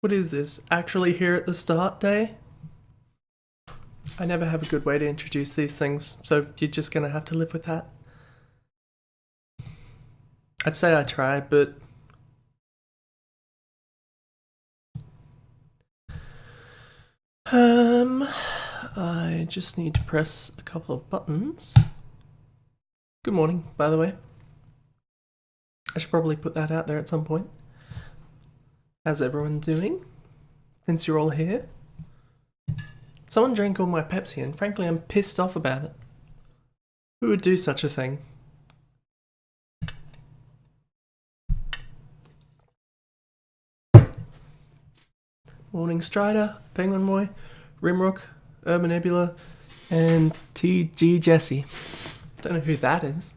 What is this? Actually here at the start day? I never have a good way to introduce these things, so you're just gonna have to live with that. I'd say I try, but... I just need to press a couple of buttons. Good morning, by the way. I should probably put that out there at some point. How's everyone doing? Since you're all here? Someone drank all my Pepsi and frankly I'm pissed off about it. Who would do such a thing? Morning Strider, Penguin Boy, Rimrook, Urban Nebula, and TG Jesse. Don't know who that is.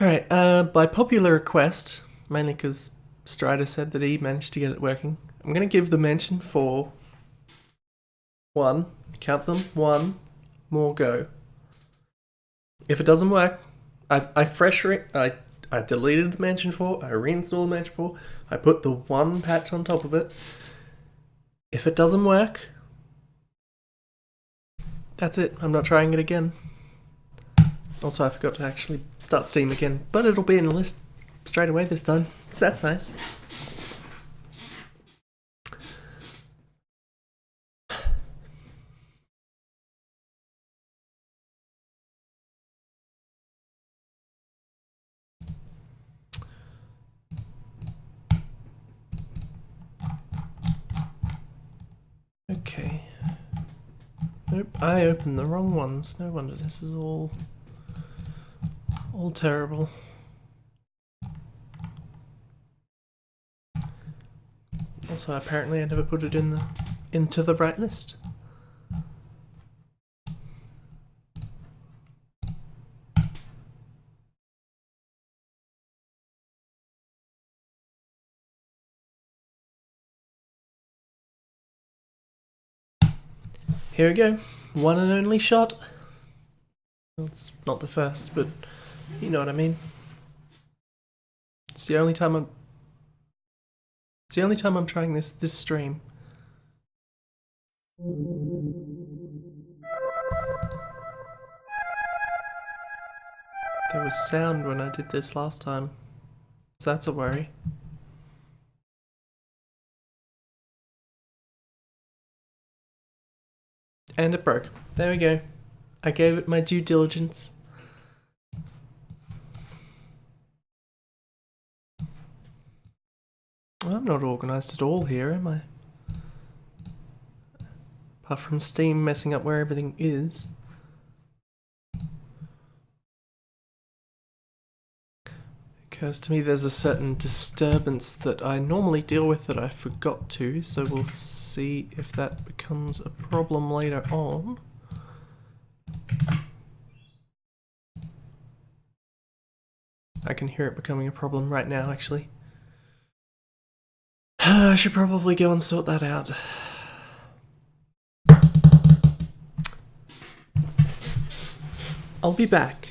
Alright, by popular request, mainly because Strider said that he managed to get it working, I'm going to give the mention for one, count them, one more go. If it doesn't work, I deleted the mention for, I reinstalled the mention for, I put the one patch on top of it. If it doesn't work, that's it. I'm not trying it again. Also, I forgot to actually start Steam again, but it'll be in the list straight away this time, so that's nice. Okay. Nope, I opened the wrong ones. No wonder this is all terrible. Also, apparently I never put it into the right list. Here we go. One and only shot. Well, it's not the first, but you know what I mean. It's the only time I'm trying this stream. There was sound when I did this last time, so that's a worry. And it broke. There we go. I gave it my due diligence. I'm not organised at all here, am I? Apart from Steam messing up where everything is. Occurs to me there's a certain disturbance that I normally deal with that I forgot to, so we'll see if that becomes a problem later on. I can hear it becoming a problem right now, actually. I should probably go and sort that out. I'll be back.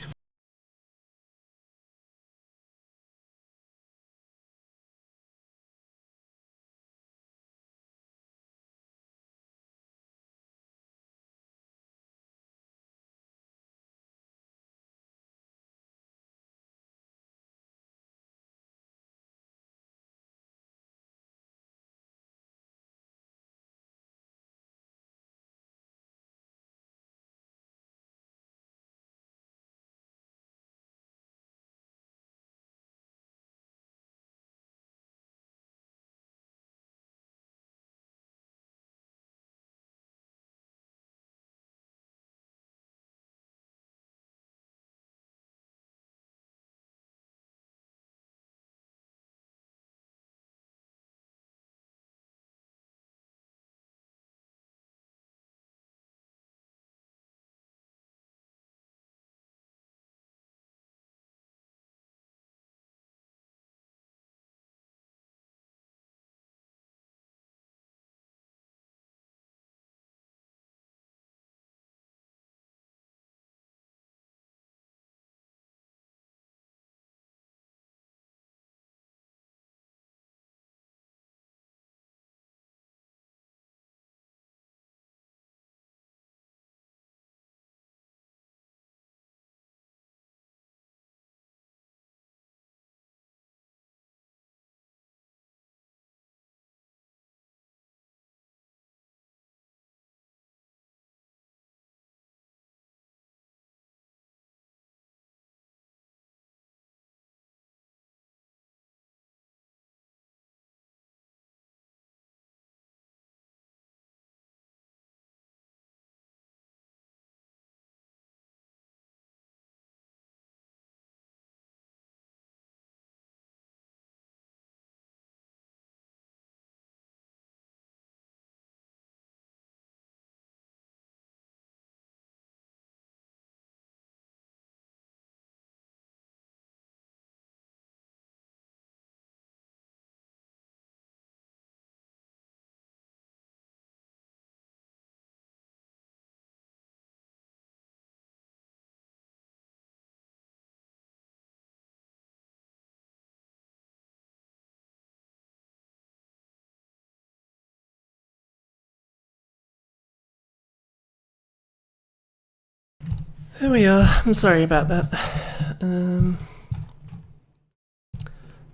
There we are. I'm sorry about that.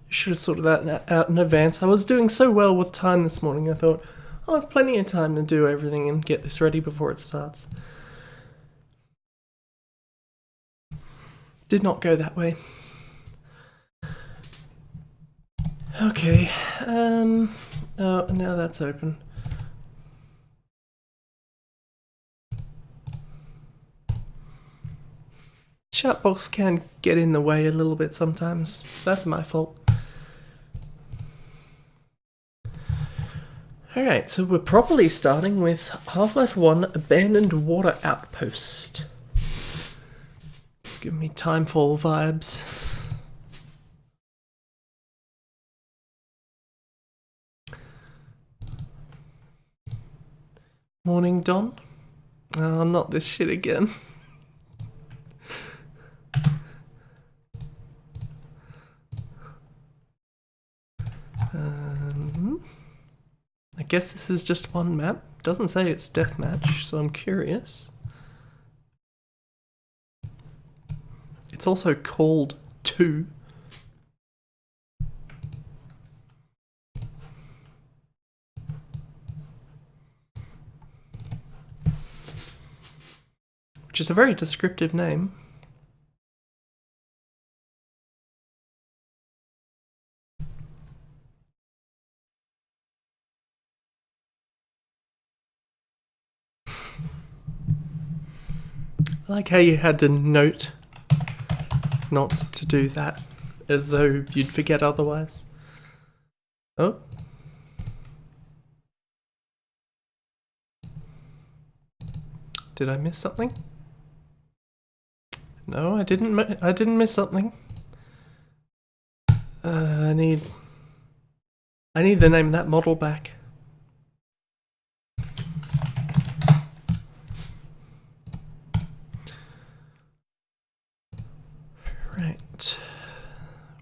Should have sorted that out in advance. I was doing so well with time this morning, I thought, I'll have plenty of time to do everything and get this ready before it starts. Did not go that way. Okay, oh, now that's open. Chat box can get in the way a little bit sometimes. That's my fault. Alright, so we're properly starting with Half-Life 1 Abandoned Water Outpost. It's giving me Timefall vibes. Morning, Don. Oh, not this shit again. I guess this is just one map. Doesn't say it's deathmatch, so I'm curious. It's also called 2. Which is a very descriptive name. I like how you had to note not to do that, as though you'd forget otherwise. Oh. Did I miss something? No, I didn't miss something. I need the name of that model back. Right.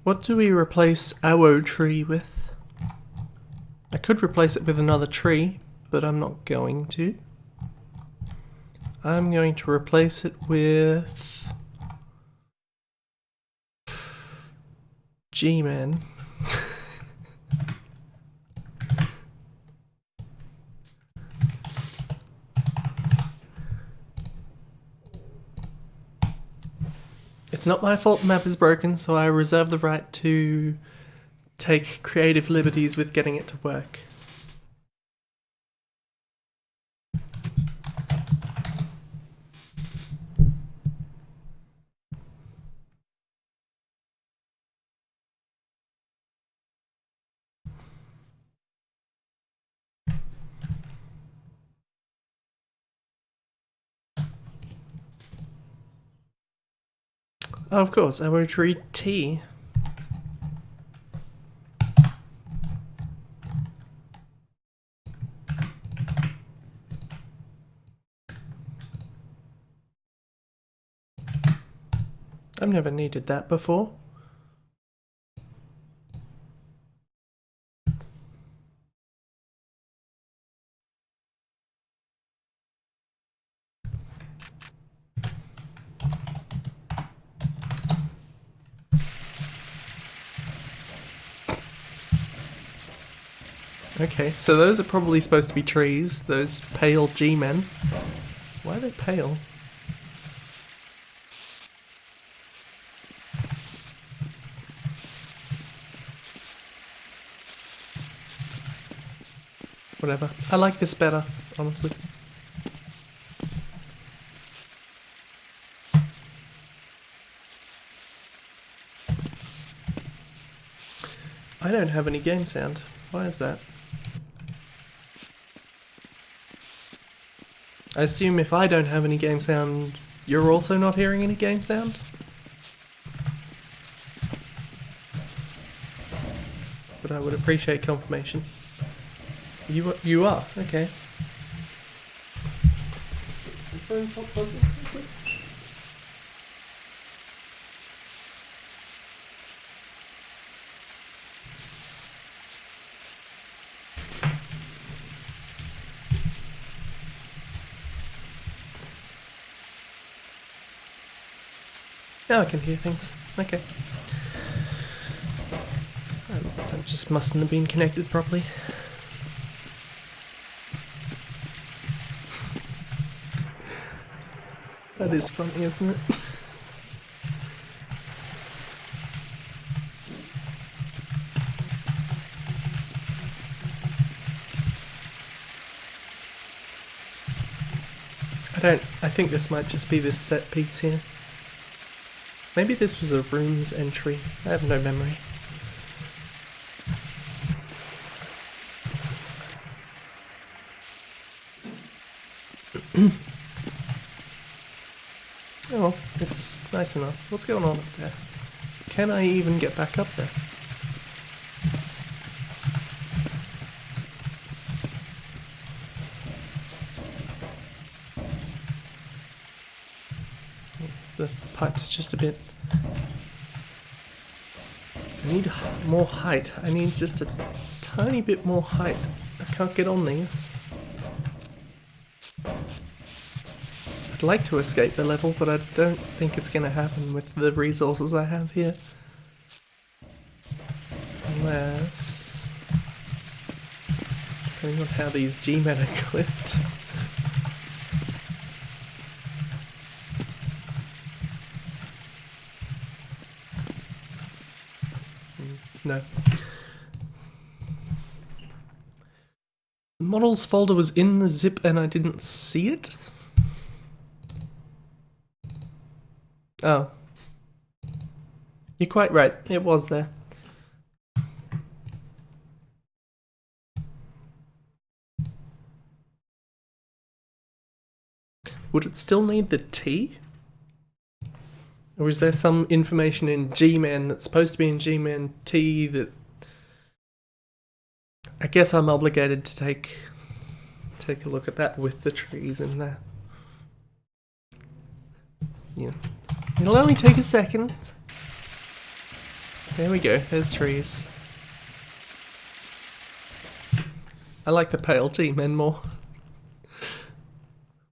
What do we replace Awo tree with? I could replace it with another tree, but I'm not going to. I'm going to replace it with G-Man. It's not my fault the map is broken, so I reserve the right to take creative liberties with getting it to work. Oh, of course, I won't read T. I've never needed that before. Okay, so those are probably supposed to be trees, those pale G-men. Why are they pale? Whatever. I like this better, honestly. I don't have any game sound. Why is that? I assume if I don't have any game sound, you're also not hearing any game sound? But I would appreciate confirmation. You are? Okay. Now I can hear things. Okay. That just mustn't have been connected properly. That is funny, isn't it? I think this might just be this set piece here. Maybe this was a room's entry. I have no memory. Oh, it's nice enough. What's going on up there? Can I even get back up there? The pipe's just a bit... I need more height. I need just a tiny bit more height. I can't get on these. I'd like to escape the level, but I don't think it's going to happen with the resources I have here. Unless... depending on how these G-men are equipped. No. The models folder was in the zip and I didn't see it? Oh. You're quite right, it was there. Would it still need the T? Or is there some information in G-Man that's supposed to be in G-Man T that... I guess I'm obligated to take a look at that with the trees in there. Yeah. It'll only take a second. There we go, there's trees. I like the pale G-Men more.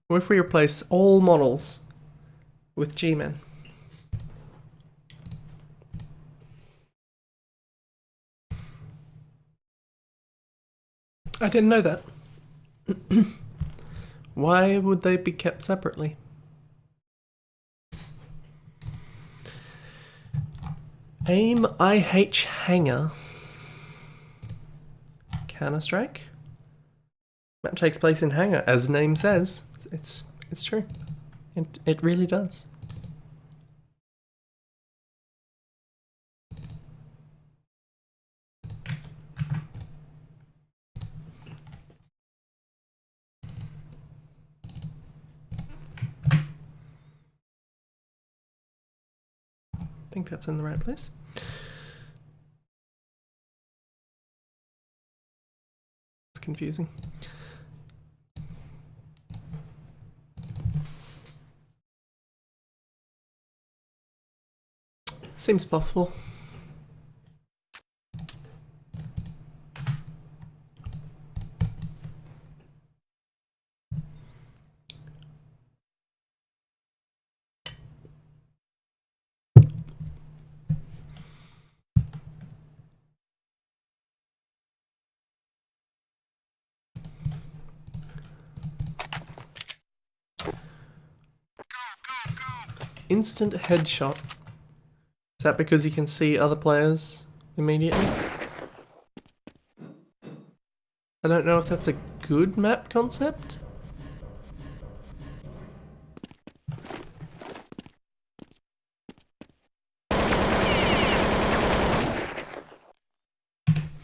What if we replace all models with G-Men? I didn't know that. Why would they be kept separately? Aim IH Hangar. Counter-Strike? Map takes place in Hangar, as name says. It's true. It really does. I think that's in the right place. It's confusing. Seems possible. Instant headshot. Is that because you can see other players immediately? I don't know if that's a good map concept.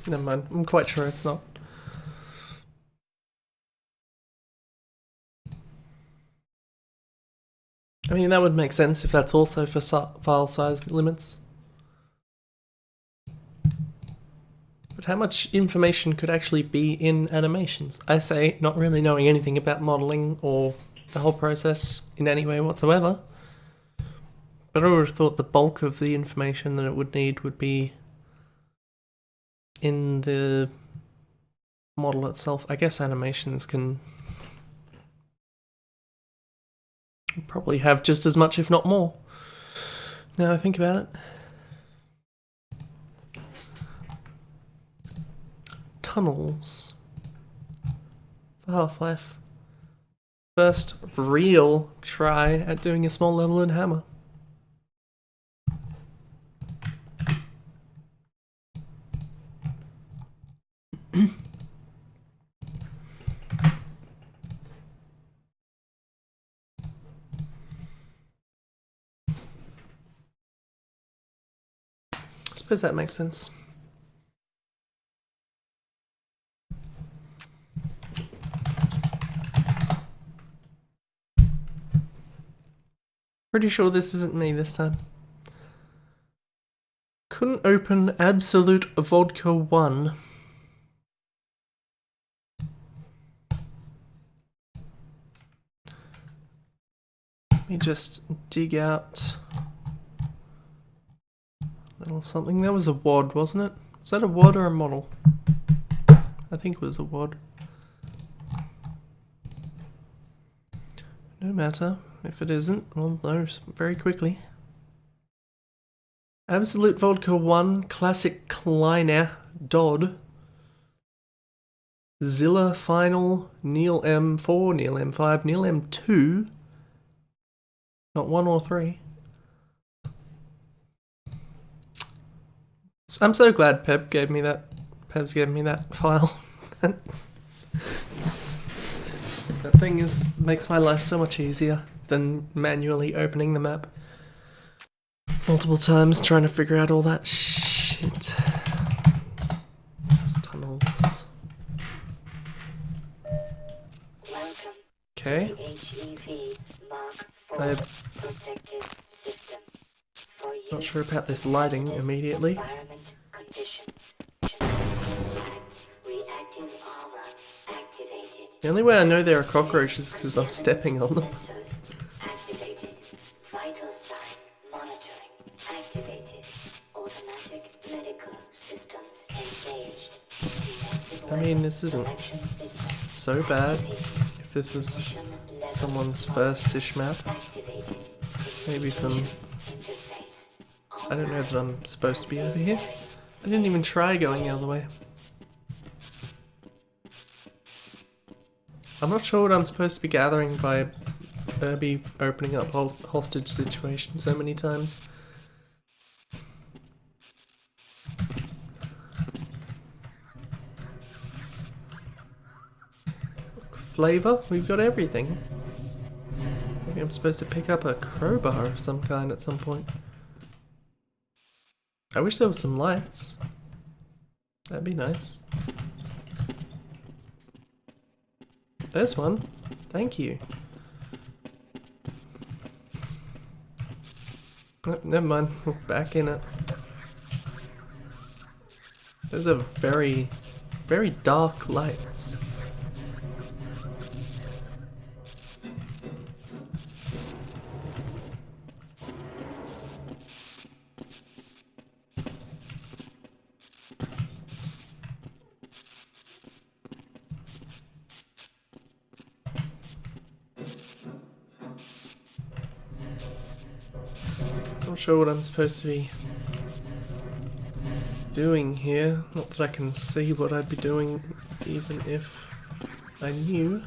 Never mind, I'm quite sure it's not. I mean, that would make sense if that's also for file size limits. But how much information could actually be in animations? I say, not really knowing anything about modeling or the whole process in any way whatsoever. But I would have thought the bulk of the information that it would need would be in the model itself. I guess animations can probably have just as much, if not more. Now I think about it. Tunnels. For Half-Life. First real try at doing a small level in Hammer. I suppose that makes sense. Pretty sure this isn't me this time. Couldn't open Absolute Vodka 1. Let me just dig out a little something. That was a WAD, wasn't it? Was that a WAD or a model? I think it was a WAD. No matter. If it isn't, we'll know very quickly. Absolute Vodka 1, Classic Kleiner, Dodd. Zilla Final, Neil M4, Neil M5, Neil M2. Not 1 or 3. I'm so glad Pebs gave me that file. That thing makes my life so much easier than manually opening the map multiple times trying to figure out all that shit. Those tunnels. Okay. I'm not sure about this lighting immediately. The only way I know there are cockroaches is because I'm stepping on them. I mean, this isn't so bad if this is someone's first-ish map. Maybe some... I don't know that I'm supposed to be over here. I didn't even try going the other way. I'm not sure what I'm supposed to be gathering by Irby opening up hostage situations so many times. Flavor? We've got everything. Maybe I'm supposed to pick up a crowbar of some kind at some point. I wish there was some lights. That'd be nice. There's one. Thank you. Oh, never mind. We're back in it. Those are very, very dark lights. Not sure what I'm supposed to be doing here. Not that I can see what I'd be doing even if I knew.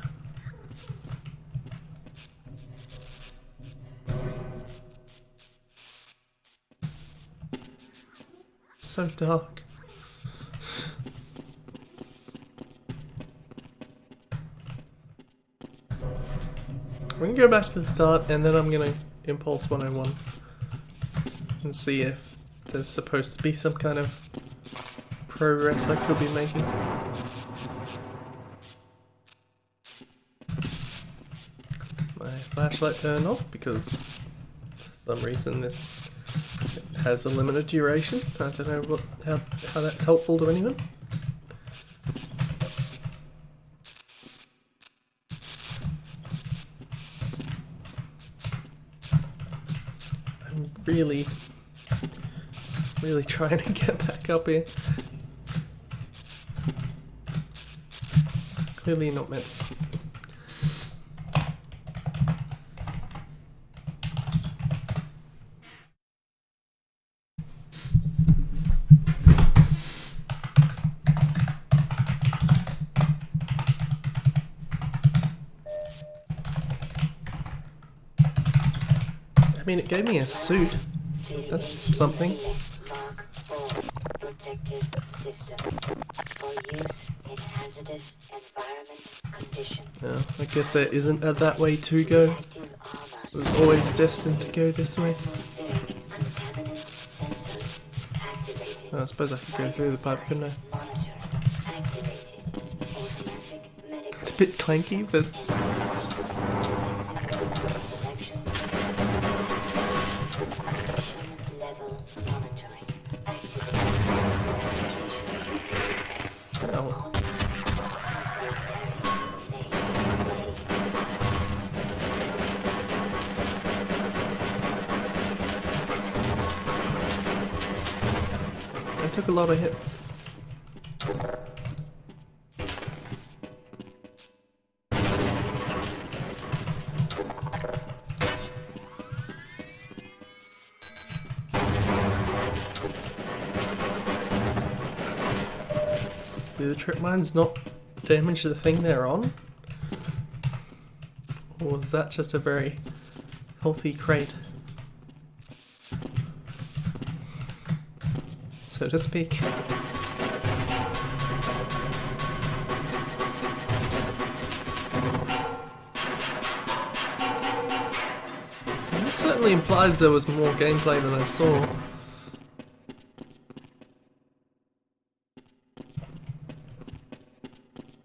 It's so dark. I'm gonna go back to the start and then I'm gonna Impulse 101 and see if there's supposed to be some kind of progress I could be making. My flashlight turned off because for some reason this has a limited duration. I don't know how that's helpful to anyone. I'm really trying to get back up here. Clearly not meant to. mean, it gave me a suit. That's something. Protective system for use in hazardous environment conditions. Yeah, I guess there isn't a that way to go. It was always destined to go this way. Oh, I suppose I could go through the pipe, couldn't I? It's a bit clanky, but... Oh. I took a lot of hits. Do the trip mines not damage the thing they're on? Or is that just a very healthy crate? So to speak. It certainly implies there was more gameplay than I saw.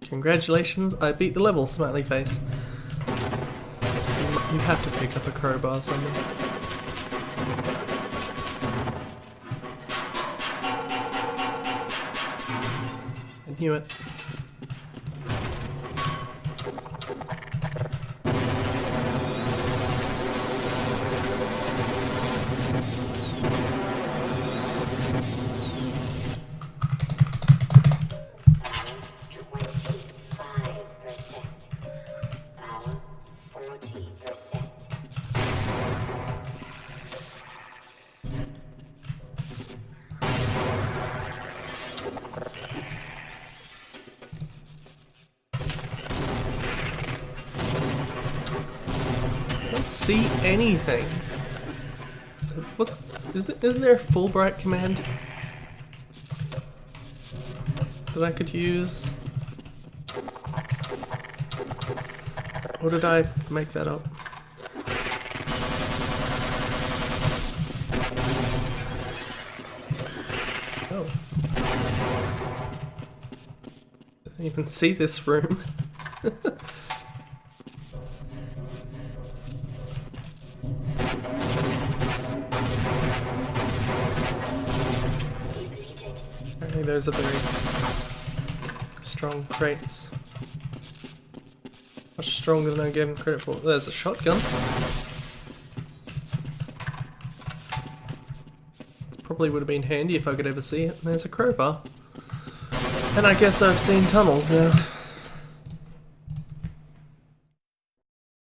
Congratulations, I beat the level, smiley face. You have to pick up a crowbar somewhere. I knew it. See anything. Isn't there a Fulbright command that I could use? Or did I make that up? Oh. I didn't even see this room. Those are very strong crates. Much stronger than I gave them credit for. There's a shotgun. Probably would have been handy if I could ever see it. There's a crowbar. And I guess I've seen tunnels now.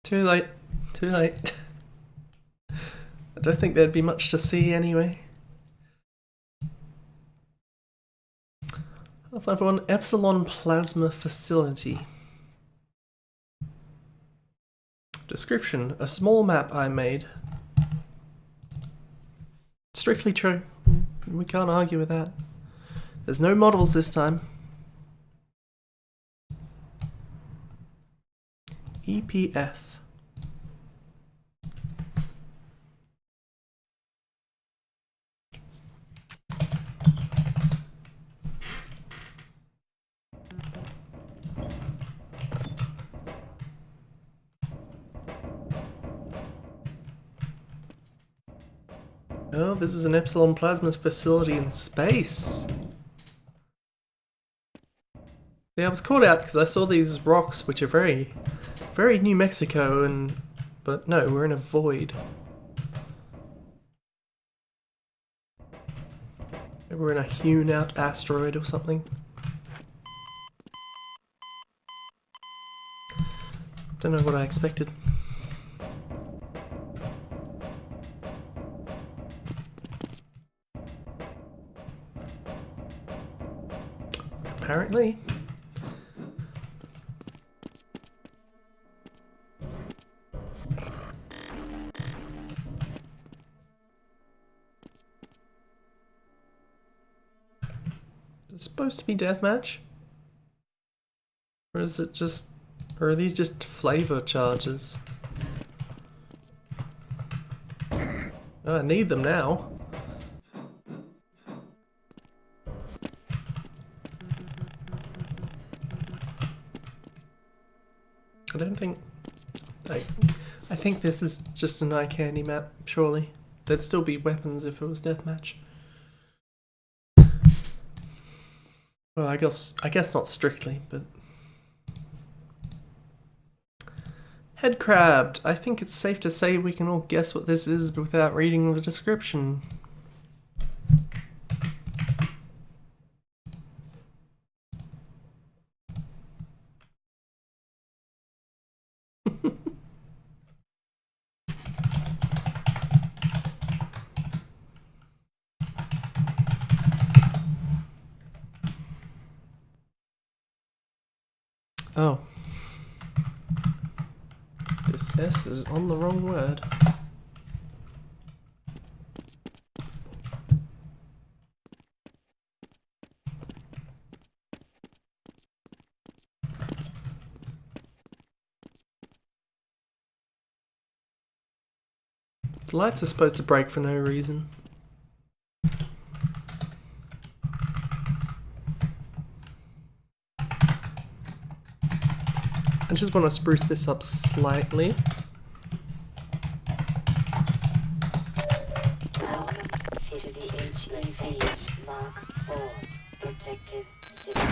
Too late. Too late. I don't think there'd be much to see anyway. Half-Life 1 Epsilon Plasma Facility. Description: a small map I made. Strictly true. We can't argue with that. There's no models this time. EPF. Oh, this is an Epsilon Plasma facility in space. Yeah, I was caught out because I saw these rocks, which are very, very New Mexico, but no, we're in a void. We're in a hewn-out asteroid or something. Don't know what I expected. Apparently. Is it supposed to be deathmatch? Or is it just... Or are these just flavor charges? Oh, I need them now. I don't think... I think this is just an eye candy map, surely. There'd still be weapons if it was deathmatch. Well, I guess not strictly, but... Head crabbed. I think it's safe to say we can all guess what this is without reading the description. Oh. This S is on the wrong word. The lights are supposed to break for no reason. I just want to spruce this up slightly. Welcome to the HEV Mark IV Protective System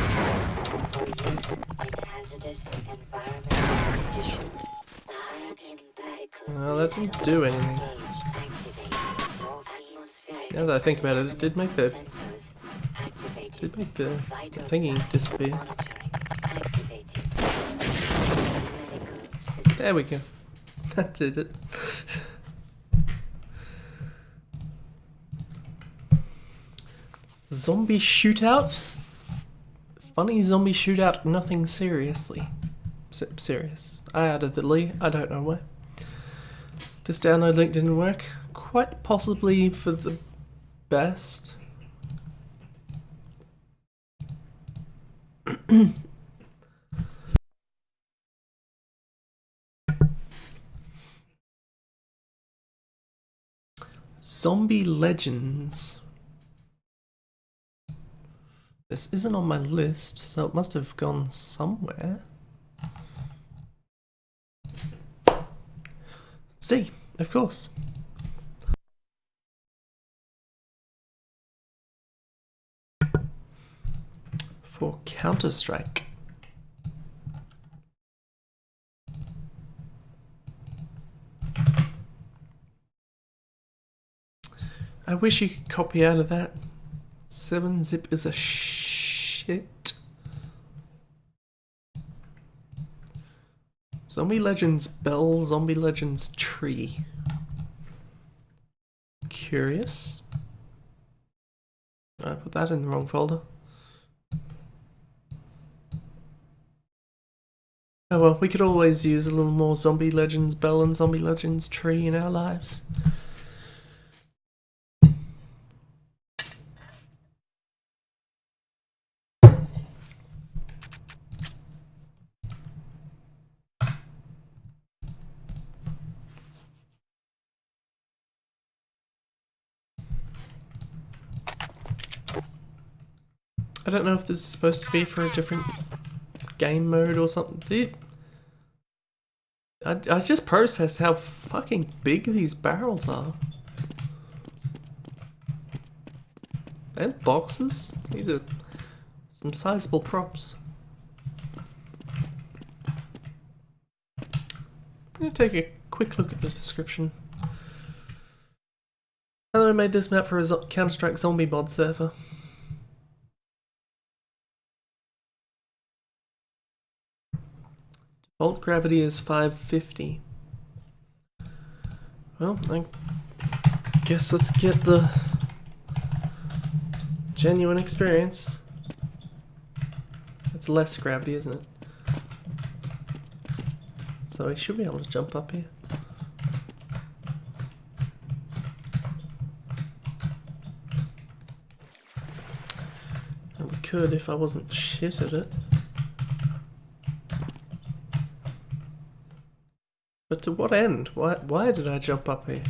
for use in hazardous environmental conditions. Well, that didn't do anything. Now that I think about it, it did make the thingy disappear. There we go. That did it. Zombie shootout? Funny zombie shootout, nothing seriously. Serious. I added the Lee, I don't know why. This download link didn't work. Quite possibly for the best. Zombie Legends. This isn't on my list, so it must have gone somewhere. C, of course. For Counter-Strike. I wish you could copy out of that. 7-zip is a shit. Zombie Legends Bell, Zombie Legends Tree. Curious. I put that in the wrong folder. Oh well, we could always use a little more Zombie Legends Bell and Zombie Legends Tree in our lives. I don't know if this is supposed to be for a different game mode or something. Dude, I just processed how fucking big these barrels are. And boxes. These are some sizable props. I'm going to take a quick look at the description. Hello, I made this map for a Counter-Strike zombie mod server. Default gravity is 550. Well, I guess let's get the genuine experience. It's less gravity, isn't it? So I should be able to jump up here. And we could if I wasn't shit at it. But to what end? Why did I jump up here?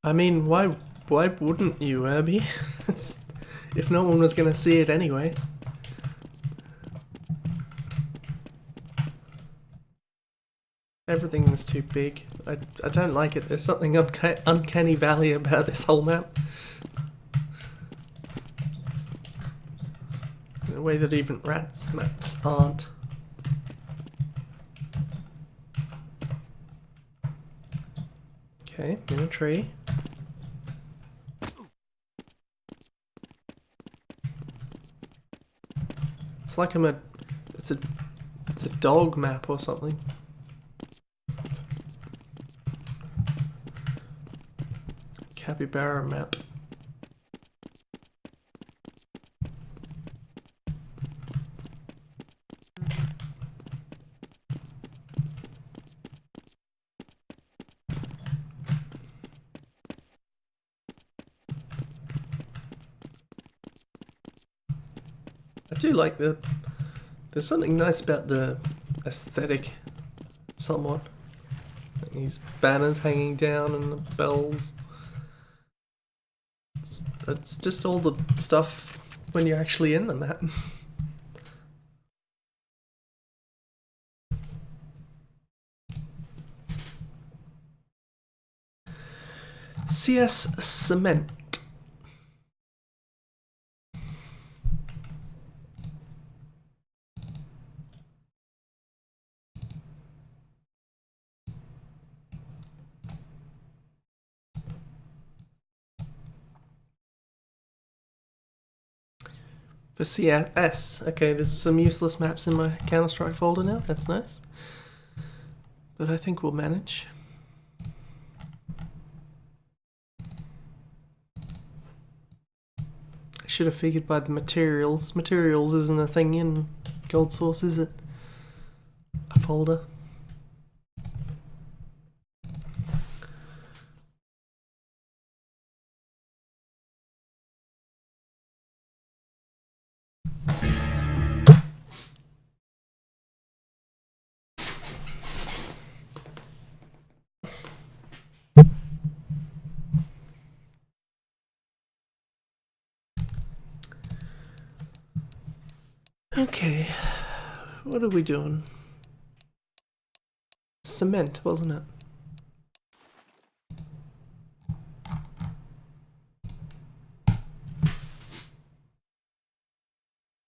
I mean, why wouldn't you, Herbie? If no one was gonna see it anyway. Everything was too big. I don't like it. There's something uncanny valley about this whole map. In a way that even rats maps aren't. Okay, in a tree. It's like it's a dog map or something. Capybara map. I do like there's something nice about the aesthetic, somewhat. These banners hanging down and the bells. It's just all the stuff when you're actually in the map. CS Cement. For CS, okay, there's some useless maps in my Counter-Strike folder now, that's nice. But I think we'll manage. I should have figured by the materials. Materials isn't a thing in Gold Source, is it? A folder. Okay, what are we doing? Cement, wasn't it?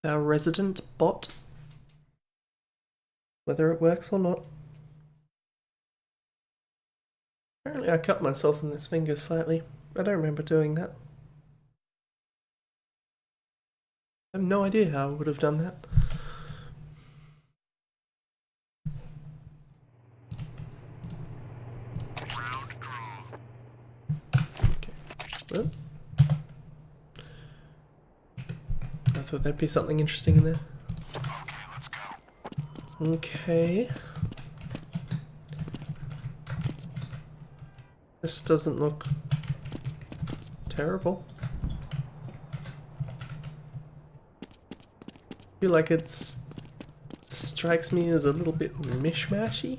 Our resident bot. Whether it works or not. Apparently I cut myself in this finger slightly. I don't remember doing that. I have no idea how I would have done that. Okay. Well, I thought there'd be something interesting in there. Okay, let's go. Okay. This doesn't look terrible. I feel like it strikes me as a little bit mishmashy.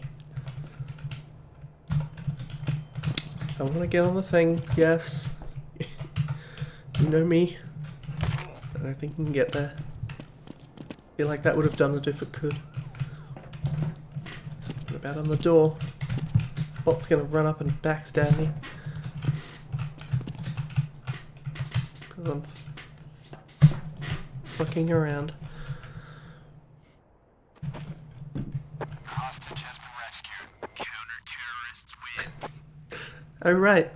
I want to get on the thing, yes. You know me. I don't think you can get there. I feel like that would have done it if it could. What about on the door? Bot's gonna run up and backstab me. Because I'm fucking around. Hostage has been rescued. Counter-terrorists win. Oh right.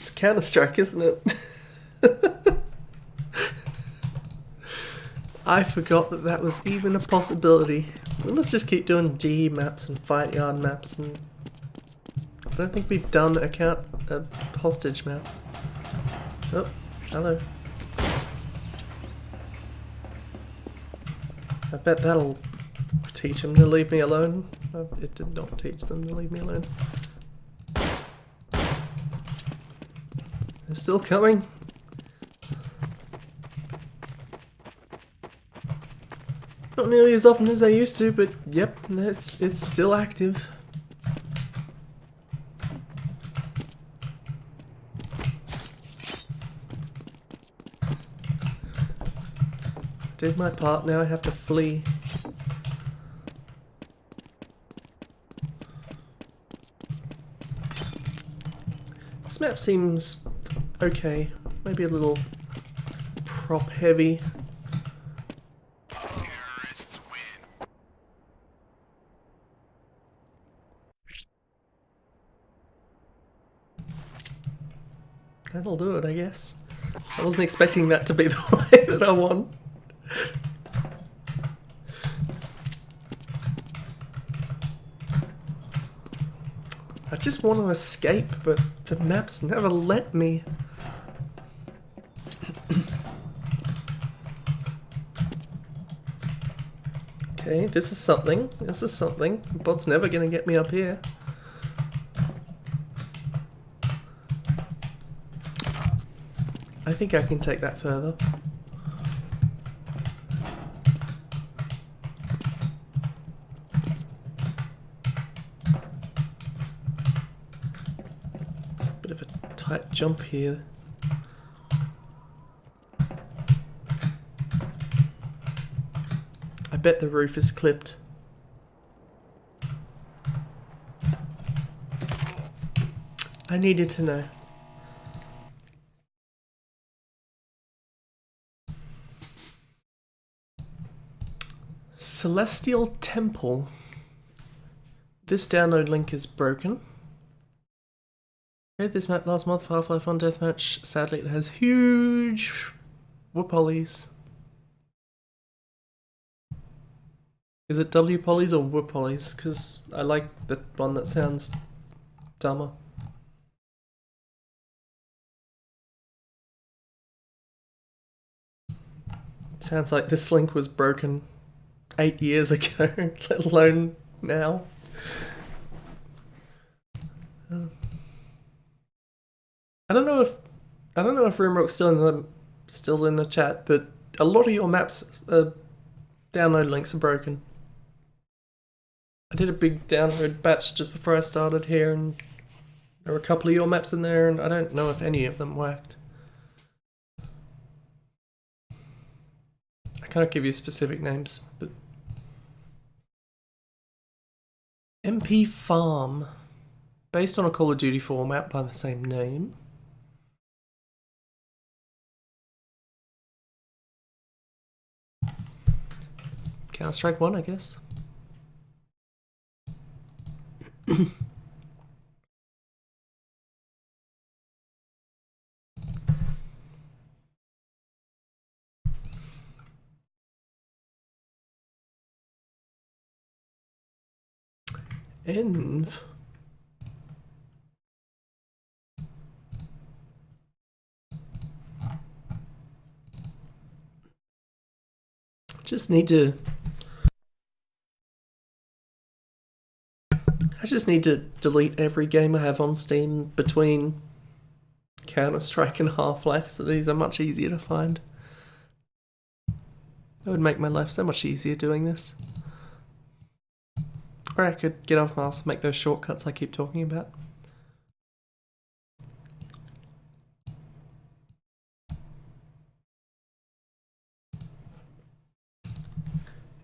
It's Counter-Strike, isn't it? I forgot that that was even a possibility. We must just keep doing D maps and fight yard maps, and I don't think we've done a hostage map. Oh, hello. I bet that'll teach them to leave me alone. It did not teach them to leave me alone. They're still coming. Not nearly as often as they used to, but yep, it's still active. Did my part, now I have to flee. This map seems okay, maybe a little prop heavy. Terrorists win. That'll do it, I guess. I wasn't expecting that to be the way that I won. I just want to escape, but the maps never let me. Okay, this is something. This is something. The bot's never gonna get me up here. I think I can take that further. It's a bit of a tight jump here. I bet the roof is clipped. I needed to know. Celestial Temple. This download link is broken. I played this map last month for Half-Life 1 Deathmatch. Sadly, it has huge whoop-ollies. Is it W-pollies or whoop-ollies? Because I like the one that sounds dumber. It sounds like this link was broken 8 years ago, let alone now. I don't know if Rimrock's still in the chat, but a lot of your maps download links are broken. I did a big download batch just before I started here, and there were a couple of your maps in there, and I don't know if any of them worked. I can't give you specific names, but MP Farm, based on a Call of Duty 4 map by the same name. Counter-Strike 1, I guess. Env. I just need to delete every game I have on Steam between Counter-Strike and Half-Life, so these are much easier to find. That would make my life so much easier doing this. Or I could get off mouse and make those shortcuts I keep talking about.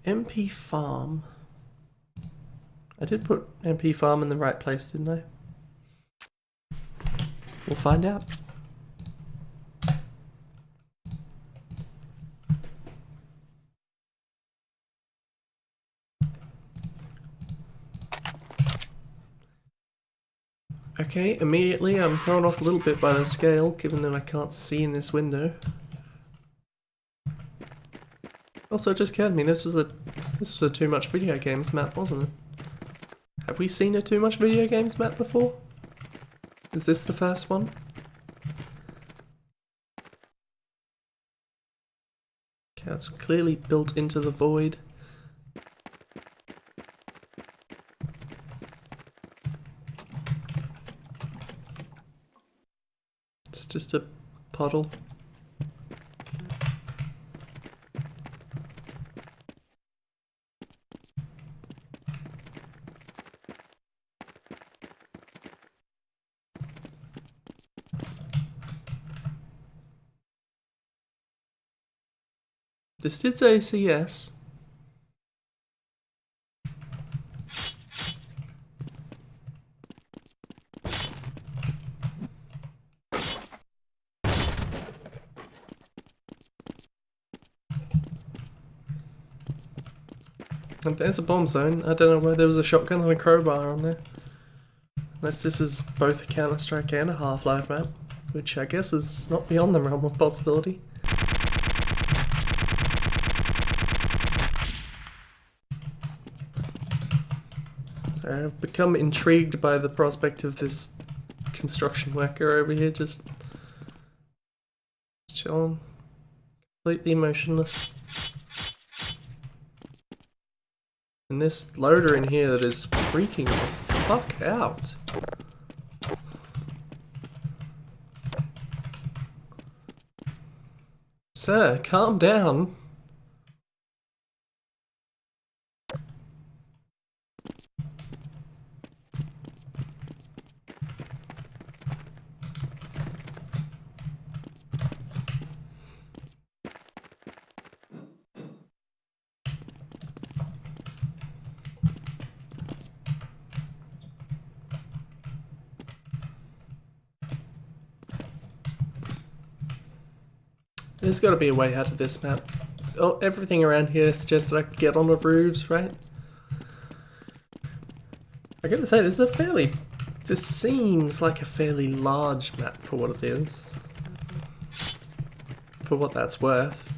MP Farm. I did put MP Farm in the right place, didn't I? We'll find out. Okay, immediately I'm thrown off a little bit by the scale, given that I can't see in this window. Also, it just occurred to me, this was a Too Much Video Games map, wasn't it? Have we seen a Too Much Video Games map before? Is this the first one? Okay, it's clearly built into the void. just a puddle. This did say CS. And there's a bomb zone. I don't know why there was a shotgun and a crowbar on there. Unless this is both a Counter-Strike and a Half-Life map, which I guess is not beyond the realm of possibility. So I've become intrigued by the prospect of this construction worker over here just chilling, completely motionless. And this loader in here that is freaking the fuck out. Sir, calm down. There's got to be a way out of this map. Oh, everything around here suggests that I could get on the roofs, right? I gotta say, this seems like a fairly large map for what it is. For what that's worth.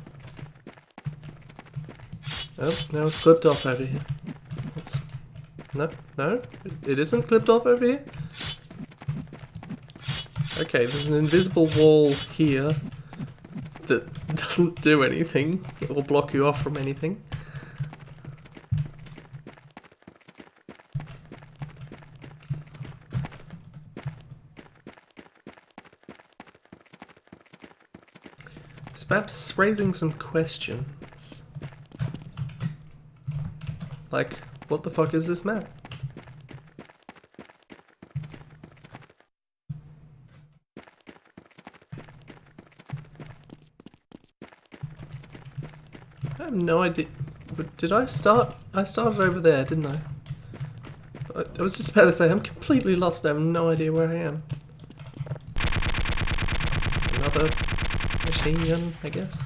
Oh, no, it's clipped off over here. No, it isn't clipped off over here? Okay, there's an invisible wall here that doesn't do anything. It will block you off from anything. This map's raising some questions. Like, what the fuck is this map? I have no idea. Did I start? I started over there, didn't I? I was just about to say, I'm completely lost. I have no idea where I am. Another machine gun, I guess.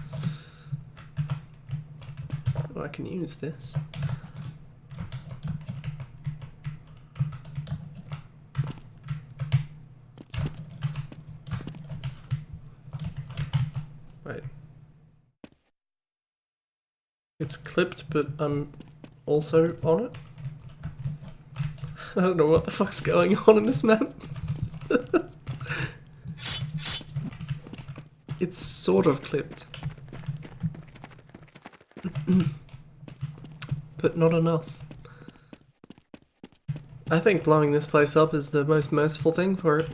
Oh, I can use this. Right. It's clipped, but I'm also on it. I don't know what the fuck's going on in this map. It's sort of clipped. But not enough. I think blowing this place up is the most merciful thing for it.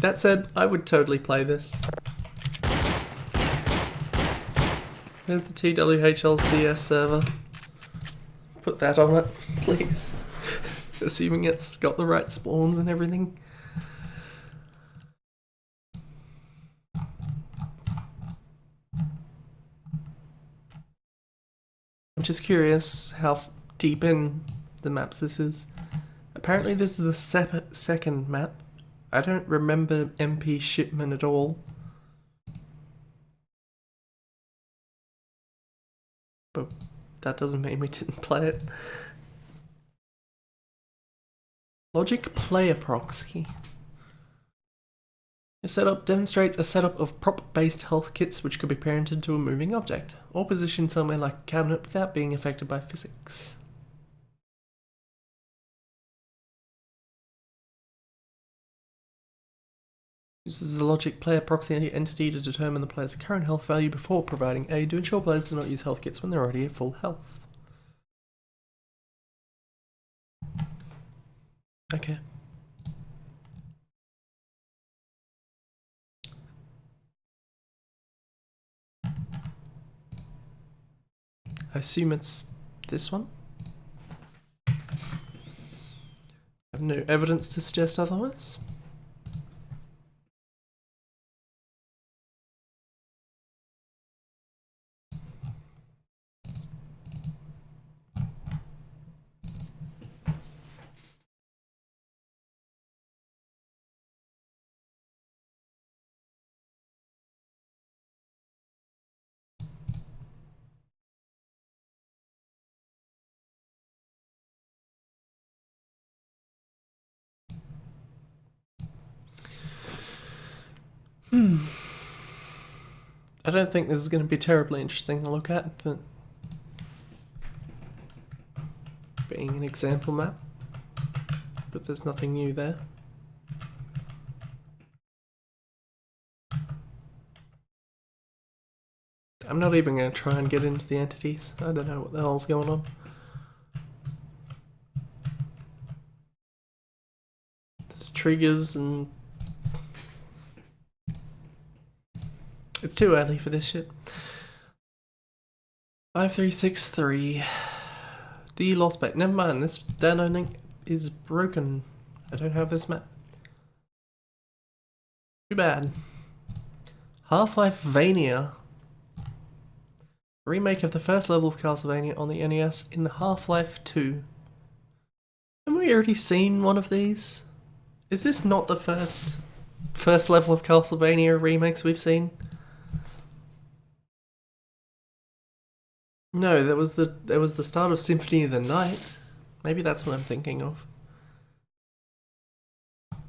That said, I would totally play this. There's the twhl.CS server. Put that on it, please. Assuming it's got the right spawns and everything. I'm just curious how deep in the maps this is. Apparently this is the second map. I don't remember MP Shipman at all. But that doesn't mean we didn't play it. Logic player proxy. Your setup demonstrates a setup of prop-based health kits which could be parented to a moving object, or positioned somewhere like a cabinet without being affected by physics. Uses the logic player proxy entity to determine the player's current health value before providing aid to ensure players do not use health kits when they're already at full health. Okay. I assume it's this one. I have no evidence to suggest otherwise. I don't think this is going to be terribly interesting to look at, but being an example map, but there's nothing new there. I'm not even going to try and get into the entities. I don't know what the hell's going on. There's triggers and... It's too early for this shit. 5363. D lost back. Never mind, this down link is broken. I don't have this map. Too bad. Half-Life Vania. Remake of the first level of Castlevania on the NES in Half-Life 2. Haven't we already seen one of these? Is this not the first level of Castlevania remakes we've seen? No, there was the start of Symphony of the Night. Maybe that's what I'm thinking of.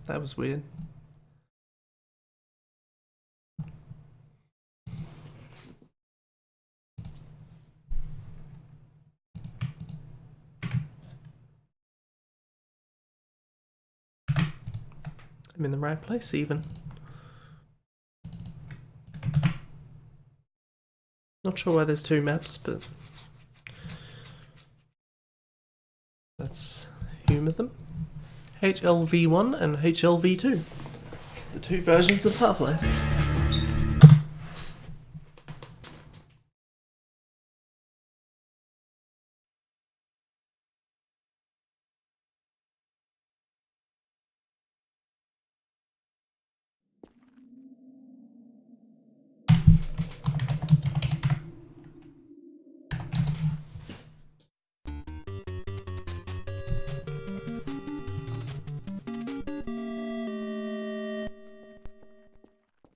That was weird. I'm in the right place even. Not sure why there's two maps, but let's humour them. HLV1 and HLV2. The two versions of Half-Life.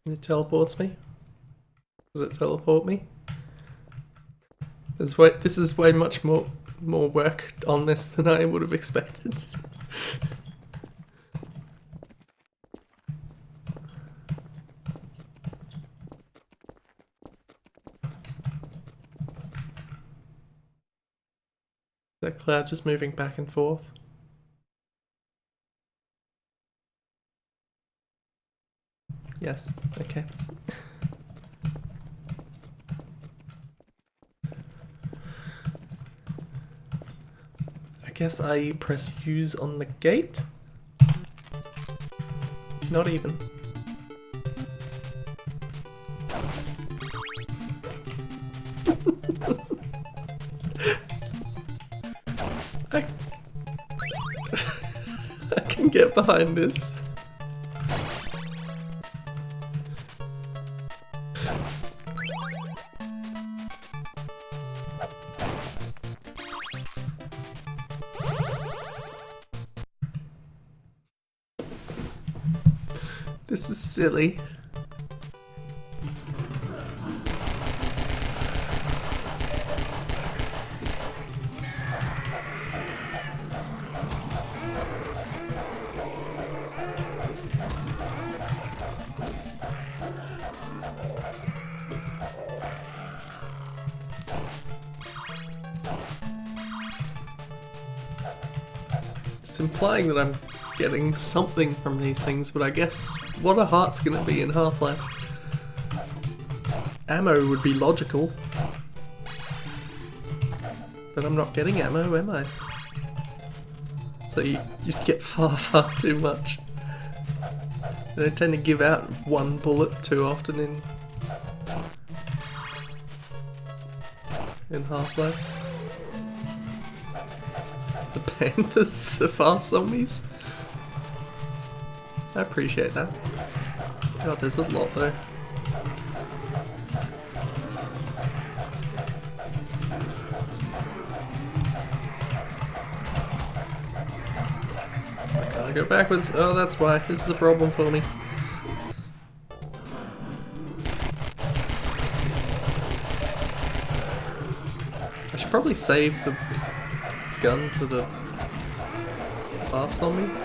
It teleports me. Does it teleport me? This is way much more work on this than I would have expected. That cloud just moving back and forth. Yes, okay. I guess I press use on the gate? Not even. I can get behind this. This is silly. It's implying that I'm getting something from these things, but I guess what are hearts gonna be in Half-Life? Ammo would be logical. But I'm not getting ammo, am I? So you'd get far too much. They tend to give out one bullet too often in Half-Life. The Panthers, the fast zombies. I appreciate that. God, there's a lot though. I go backwards. Oh, that's why. This is a problem for me. I should probably save the gun for the fast zombies,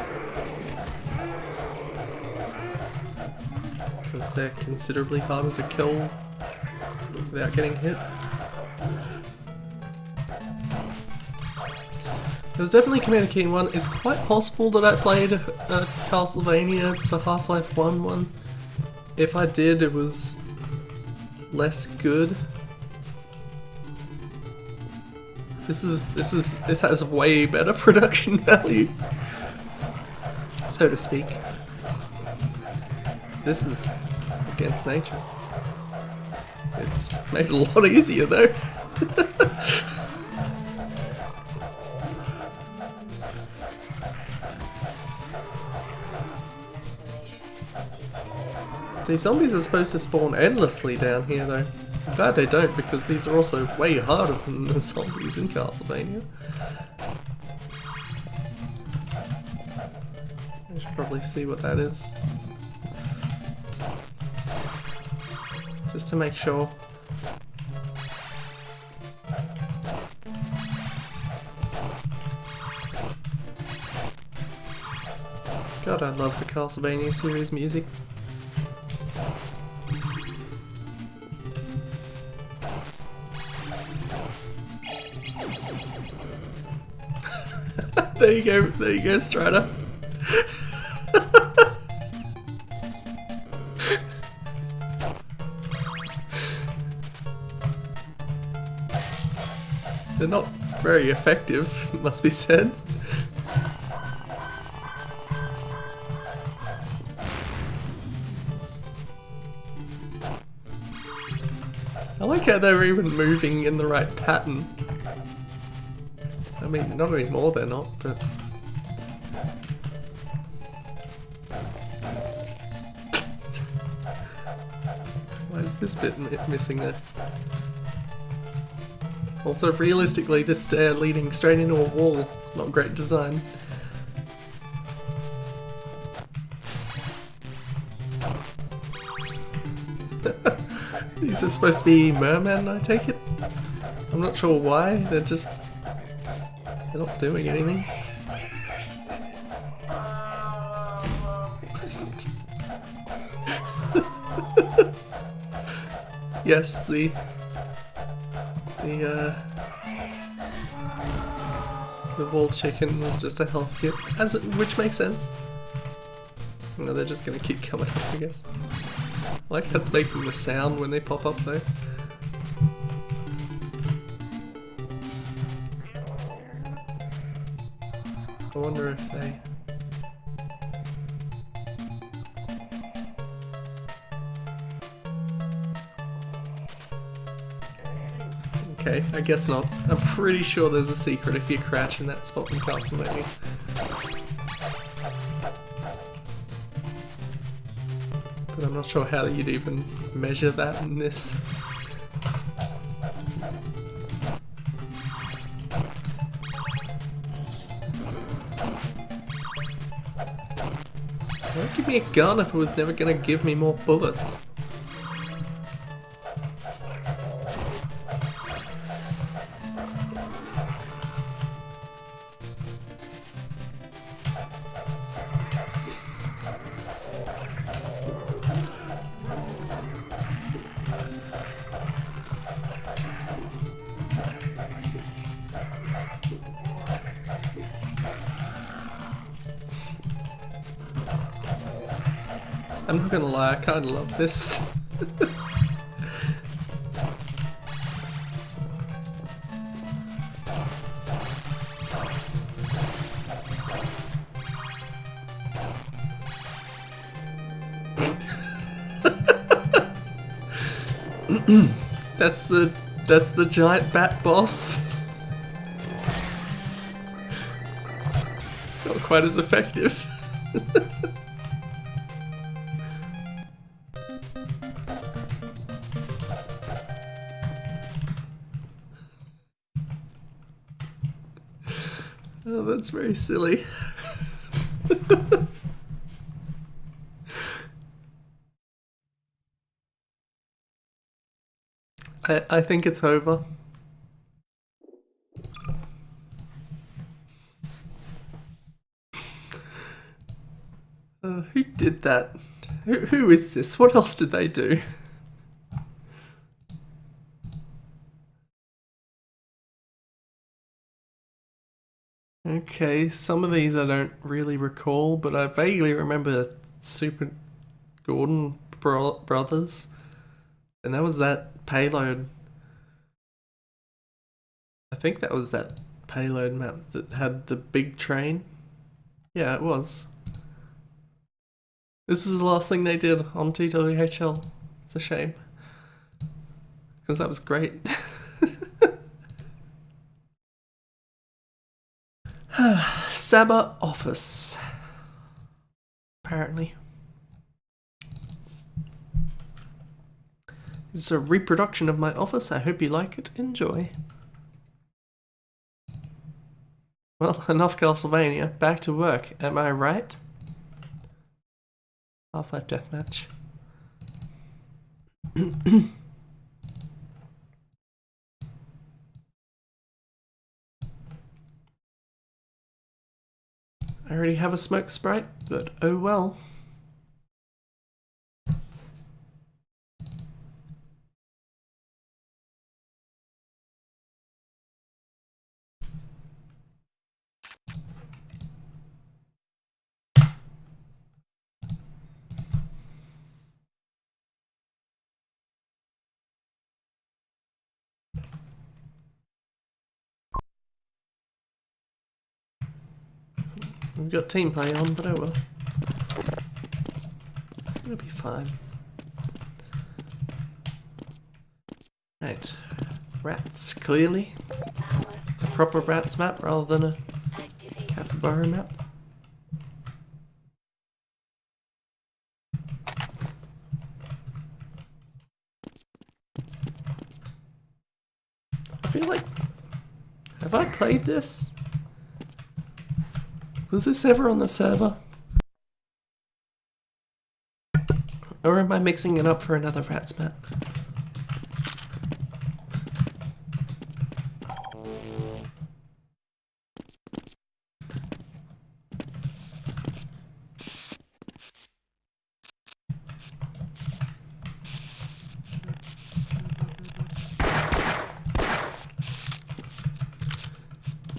since they're considerably harder to kill without getting hit. It was definitely communicating one. It's quite possible that I played Castlevania for Half-Life 1. If I did, it was less good. This has way better production value, so to speak. This is against nature. It's made it a lot easier though. See, zombies are supposed to spawn endlessly down here though. I'm glad they don't, because these are also way harder than the zombies in Castlevania. I should probably see what that is. Just to make sure. God, I love the Castlevania series music. There you go, Strider. They're not very effective, it must be said. I like how they're even moving in the right pattern. I mean, not anymore they're not, but... Why is this bit missing there? Also, realistically, this stair leading straight into a wall is not great design. These are supposed to be mermen, I take it? I'm not sure why, they're not doing anything. Yes, the wall chicken was just a health kit, which makes sense. No, they're just gonna keep coming up, I guess. I like how it's making the sound when they pop up though. I wonder if they... Okay, I guess not. I'm pretty sure there's a secret if you crouch in that spot in Castlevania. But I'm not sure how you'd even measure that in this. Why give me a gun if it was never gonna give me more bullets? I'm not gonna lie, I kinda love this. That's the giant bat boss. Not quite as effective. Oh, that's very silly. I think it's over. Who did that? Who is this? What else did they do? Okay, some of these I don't really recall, but I vaguely remember Super Gordon Brothers. And that was that payload. I think that was that payload map that had the big train. Yeah, it was. This is the last thing they did on twhl. It's a shame. Because that was great. Saba office. Apparently. This is a reproduction of my office. I hope you like it. Enjoy. Well, enough Castlevania. Back to work. Am I right? Half-Life Deathmatch. I already have a smoke sprite, but oh well. We've got team play on, but oh well. It'll be fine. Right. Rats, clearly. A proper rats map rather than a capybara map. I feel like... Have I played this? Was this ever on the server? Or am I mixing it up for another rats map?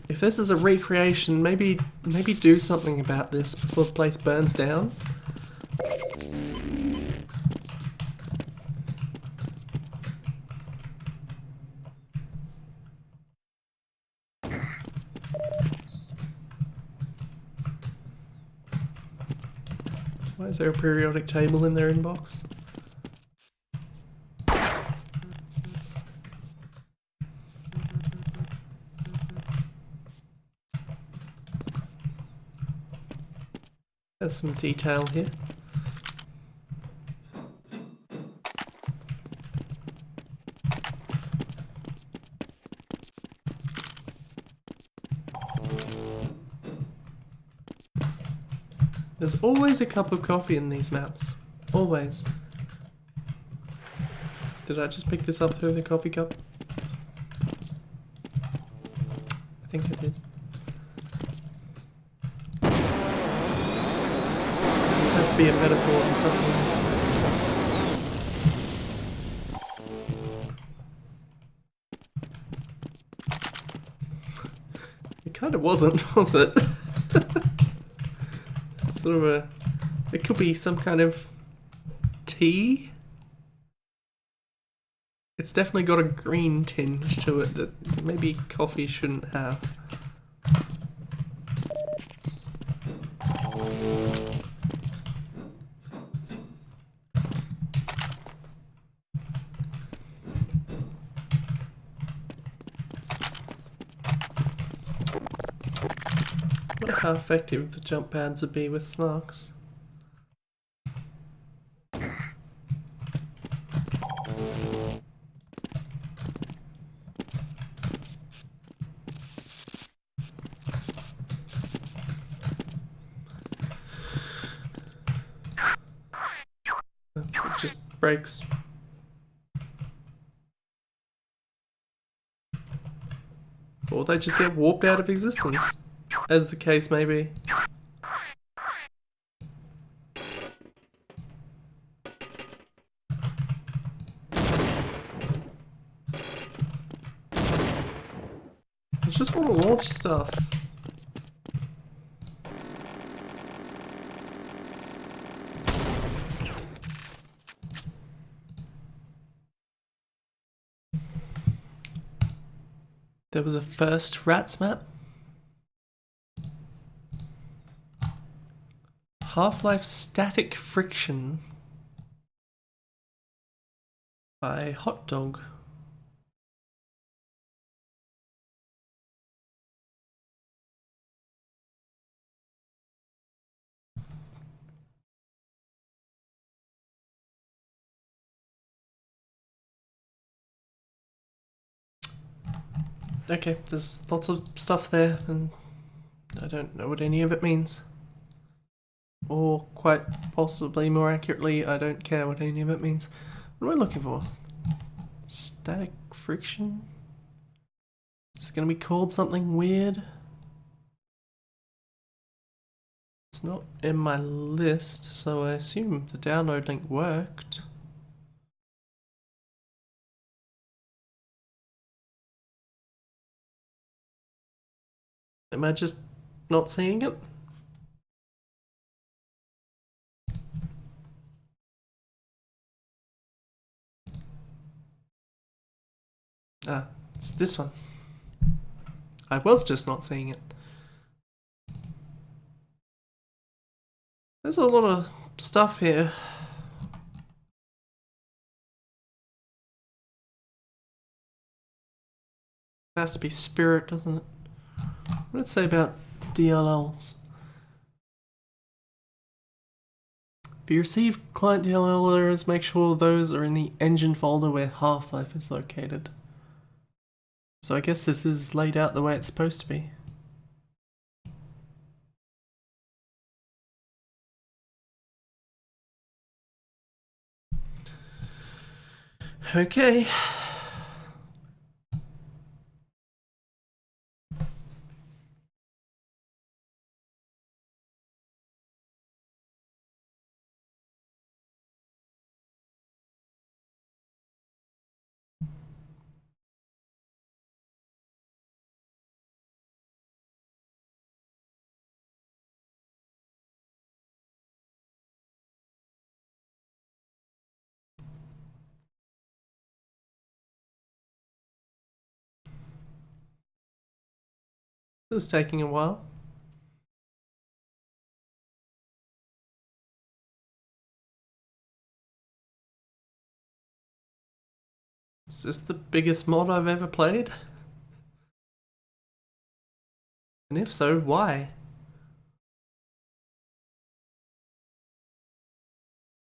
If this is a recreation, maybe do something about this before the place burns down. Why is there a periodic table in their inbox? There's some detail here. There's always a cup of coffee in these maps. Always. Did I just pick this up through the coffee cup? I think I did. This has to be a metaphor for something. It kind of wasn't, was it? Sort of a... It could be some kind of tea? It's definitely got a green tinge to it that maybe coffee shouldn't have. wonder how effective the jump pads would be with snarks. It just breaks. Or they just get warped out of existence, as the case may be. I just want to launch stuff. There was a first rats map. Half-Life Static Friction by Hot Dog. Okay, there's lots of stuff there, and I don't know what any of it means. Or, quite possibly more accurately, I don't care what any of it means. What am I looking for? Static friction? Is this gonna be called something weird? It's not in my list, so I assume the download link worked. Am I just not seeing it? Ah, it's this one. I was just not seeing it. There's a lot of stuff here. It has to be spirit, doesn't it? What did it say about DLLs? If you receive client DLL errors, make sure those are in the engine folder where Half-Life is located. So I guess this is laid out the way it's supposed to be. Okay. This is taking a while. Is this the biggest mod I've ever played? And if so, why?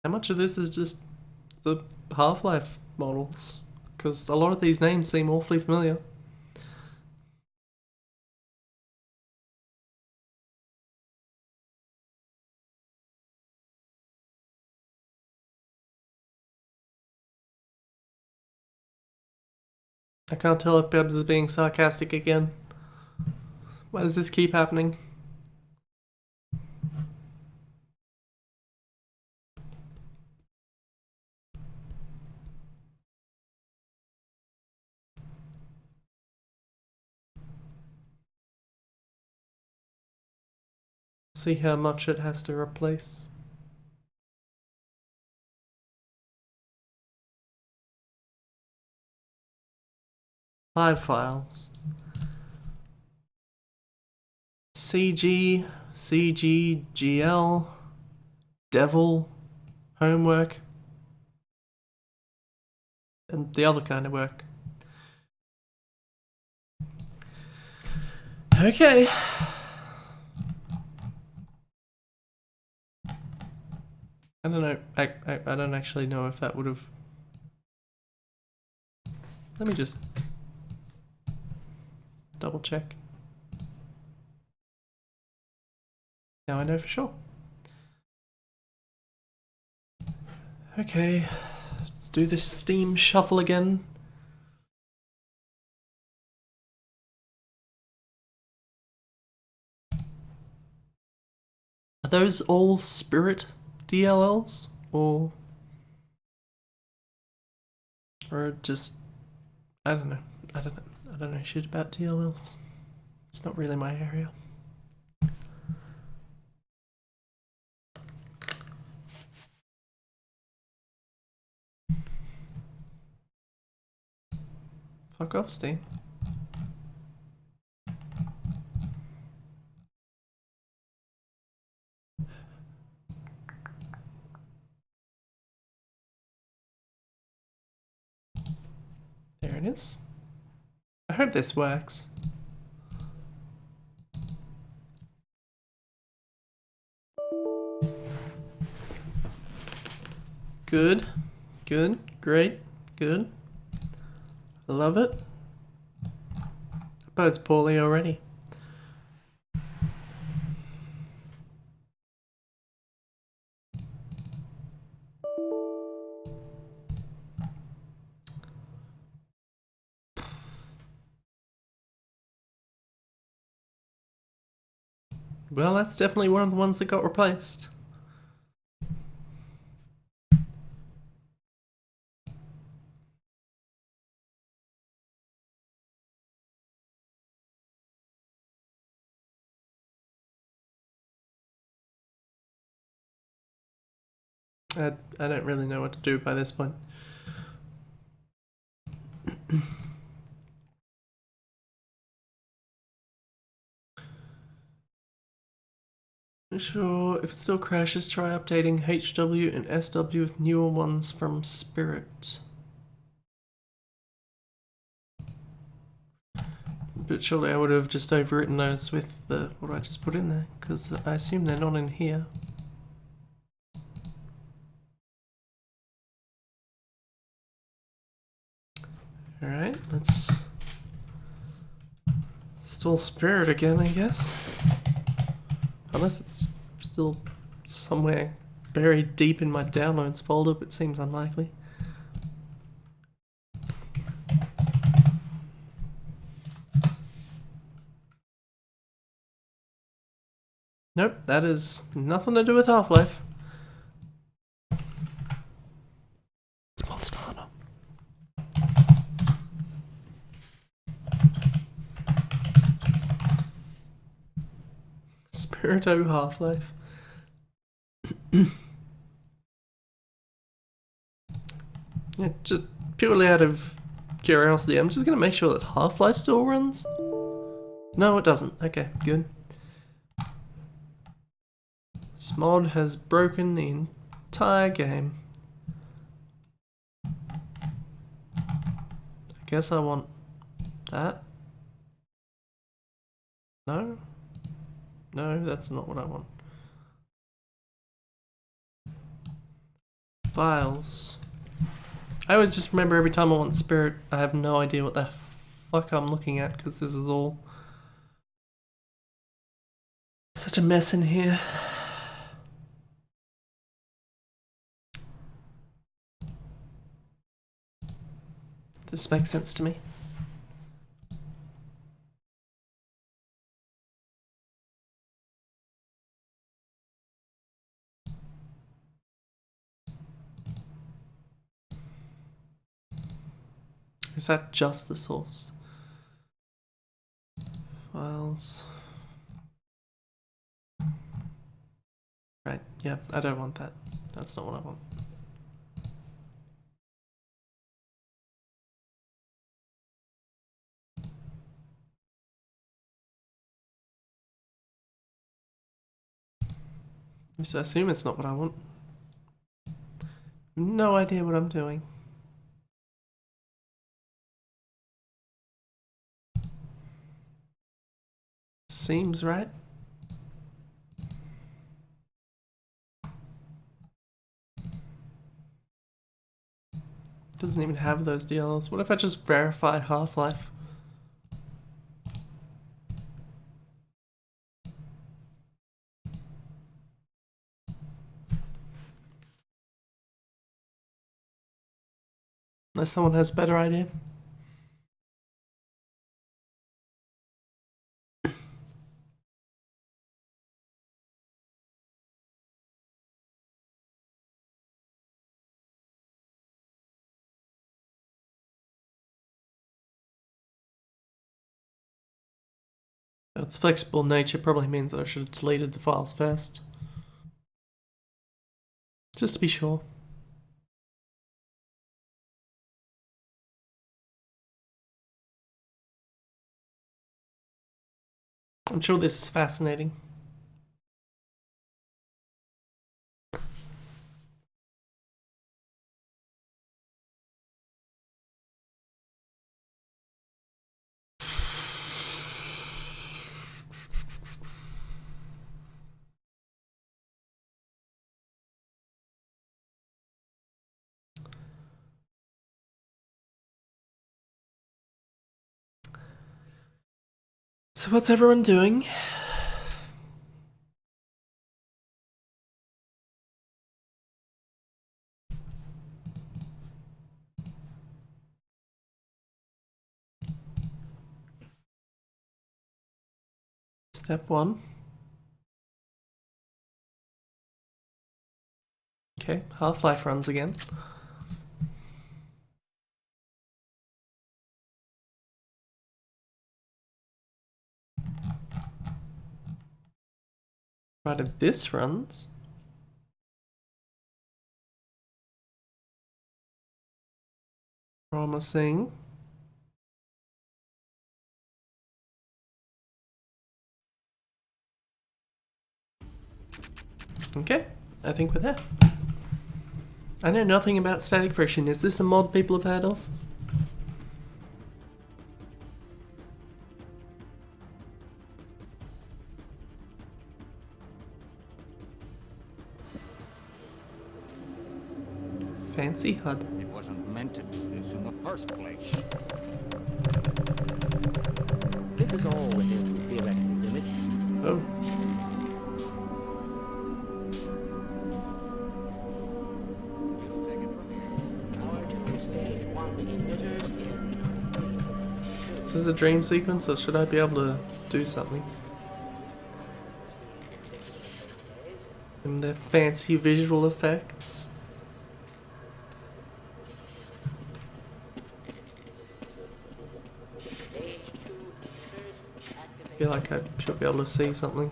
How much of this is just the Half-Life models? Because a lot of these names seem awfully familiar. I can't tell if Bebs is being sarcastic again. Why does this keep happening? See how much it has to replace. Five files. CG, CGGL, Devil, Homework, and the other kind of work. Okay. I don't know. I don't actually know if that would have. Let me just double check. Now I know for sure. Okay, let's do this Steam shuffle again. Are those all Spirit DLLs? Or just, I don't know. I don't know shit about DLLs. It's not really my area. Fuck off, Steam. There it is. I hope this works. Good, good, great, good. Love it. Bird's poorly already. Well, that's definitely one of the ones that got replaced. I don't really know what to do by this point. Sure, if it still crashes, try updating HW and SW with newer ones from Spirit. But surely I would have just overwritten those with what I just put in there, because I assume they're not in here. Alright, let's install Spirit again, I guess. Unless it's still somewhere buried deep in my downloads folder, but seems unlikely. Nope, that is nothing to do with Half-Life. It's Monster Hunter. Spirito Half-Life. Yeah, just purely out of curiosity, I'm just gonna make sure that Half-Life still runs. No, it doesn't. Okay, good. This mod has broken the entire game. I guess I want that. No? No, that's not what I want. Files. I always just remember every time I want Spirit, I have no idea what the fuck I'm looking at, because this is all such a mess in here. This makes sense to me. Is that just the source? Files. Right, yeah, I don't want that. That's not what I want. So I assume it's not what I want. No idea what I'm doing. Seems right. Doesn't even have those DLLs. What if I just verify Half-Life? Unless someone has a better idea. Its flexible nature probably means that I should have deleted the files first. Just to be sure. I'm sure this is fascinating. So what's everyone doing? Step 1. Okay, Half-Life runs again. Provided this runs. Promising. Okay, I think we're there. I know nothing about static friction. Is this a mod people have heard of? Fancy HUD. It wasn't meant to do this in the first place. This is all within theoretical limits. Oh. We'll take it from here. Power to stage 1 emitters in. Is this a dream sequence or should I be able to do something? And their fancy visual effects. I feel like I should be able to see something.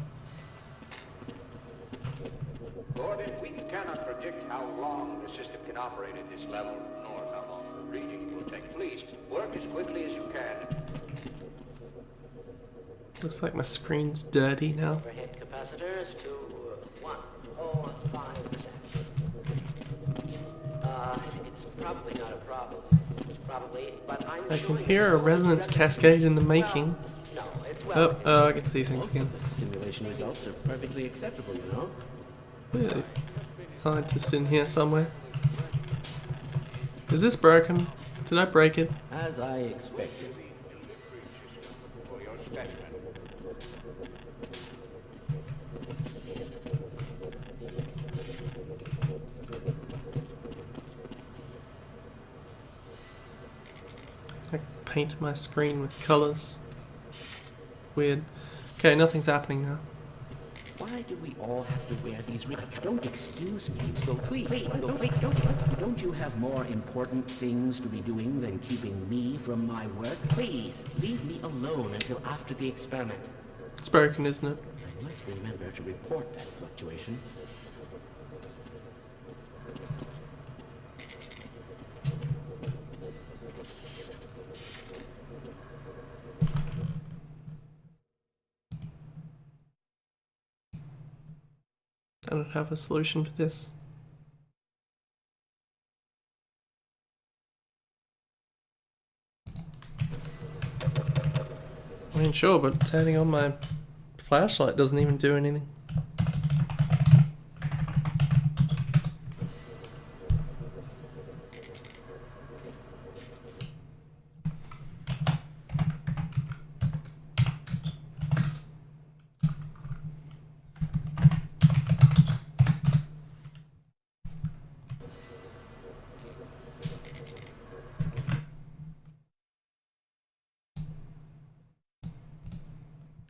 Gordon, we cannot predict how long the system can operate at this level, nor how long the reading will take. Please, work as quickly as you can. Looks like my screen's dirty now. Overhead capacitors to 1.05%. It's probably not a problem. Probably, but I can hear a resonance cascade in the making. No, it's well. Oh, I can see things again. Simulation results are perfectly acceptable, you know? Really? Scientist in here somewhere. Is this broken? Did I break it? As I expected. For your specimen. I paint my screen with colors. Weird. Okay, nothing's happening now. Why do we all have to wear these rings? Don't excuse me. So please, don't you have more important things to be doing than keeping me from my work? Please, leave me alone until after the experiment. It's broken, isn't it? I must remember to report that fluctuation. I don't have a solution for this. I mean, sure, but turning on my flashlight doesn't even do anything.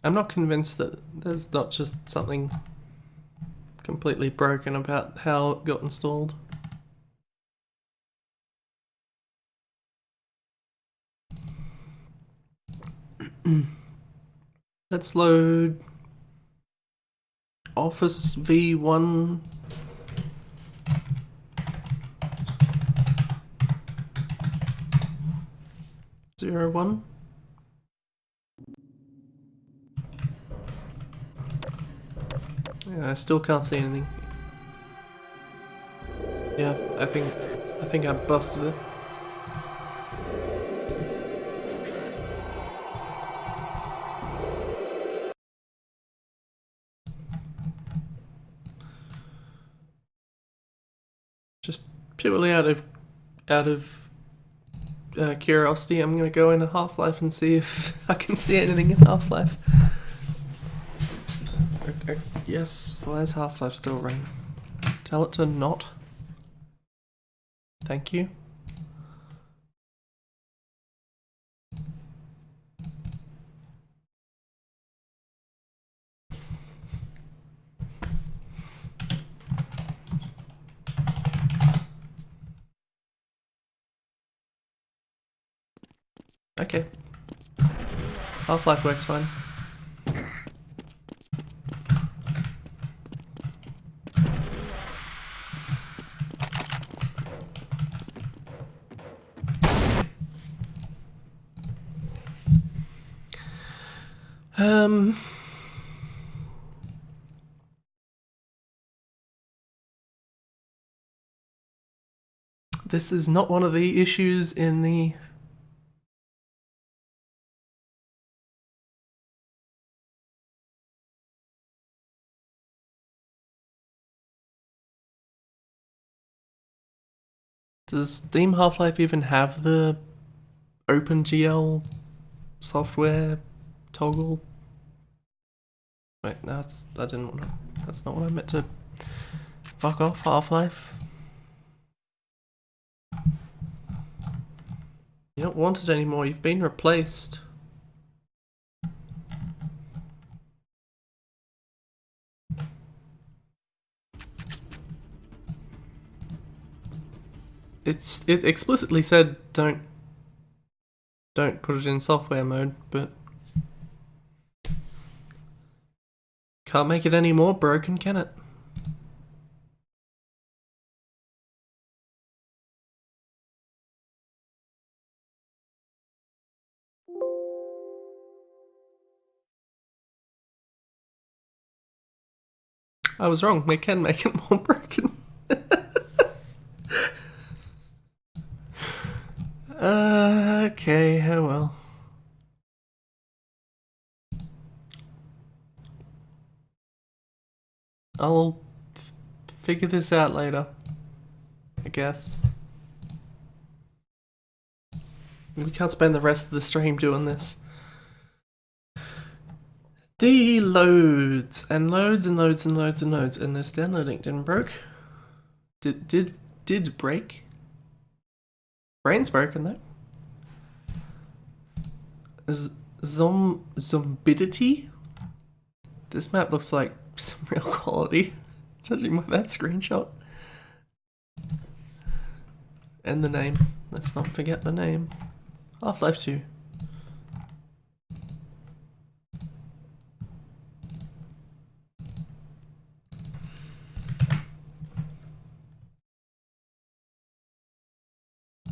I'm not convinced that there's not just something completely broken about how it got installed. Let's load Office V1. Zero one. Yeah, I still can't see anything. Yeah, I think I busted it. Just purely out of curiosity, I'm gonna go into Half-Life and see if I can see anything in Half-Life. Yes, why is Half-Life still running? Tell it to not. Thank you. Okay. Half-Life works fine. This is not one of the issues in the... Does Steam Half-Life even have the OpenGL software toggle? Wait, no, I didn't want to... That's not what I meant to... Fuck off, Half-Life. You don't want it anymore, you've been replaced. It explicitly said don't put it in software mode, but can't make it any more broken, can it? I was wrong, we can make it more broken. Okay, oh well. I'll figure this out later, I guess. We can't spend the rest of the stream doing this. Loads and loads and loads and loads and loads, and this downloading didn't break. Did break? Brain's broken though. Zombidity? This map looks like some real quality, judging by that screenshot. And the name. Let's not forget the name. Half-Life 2.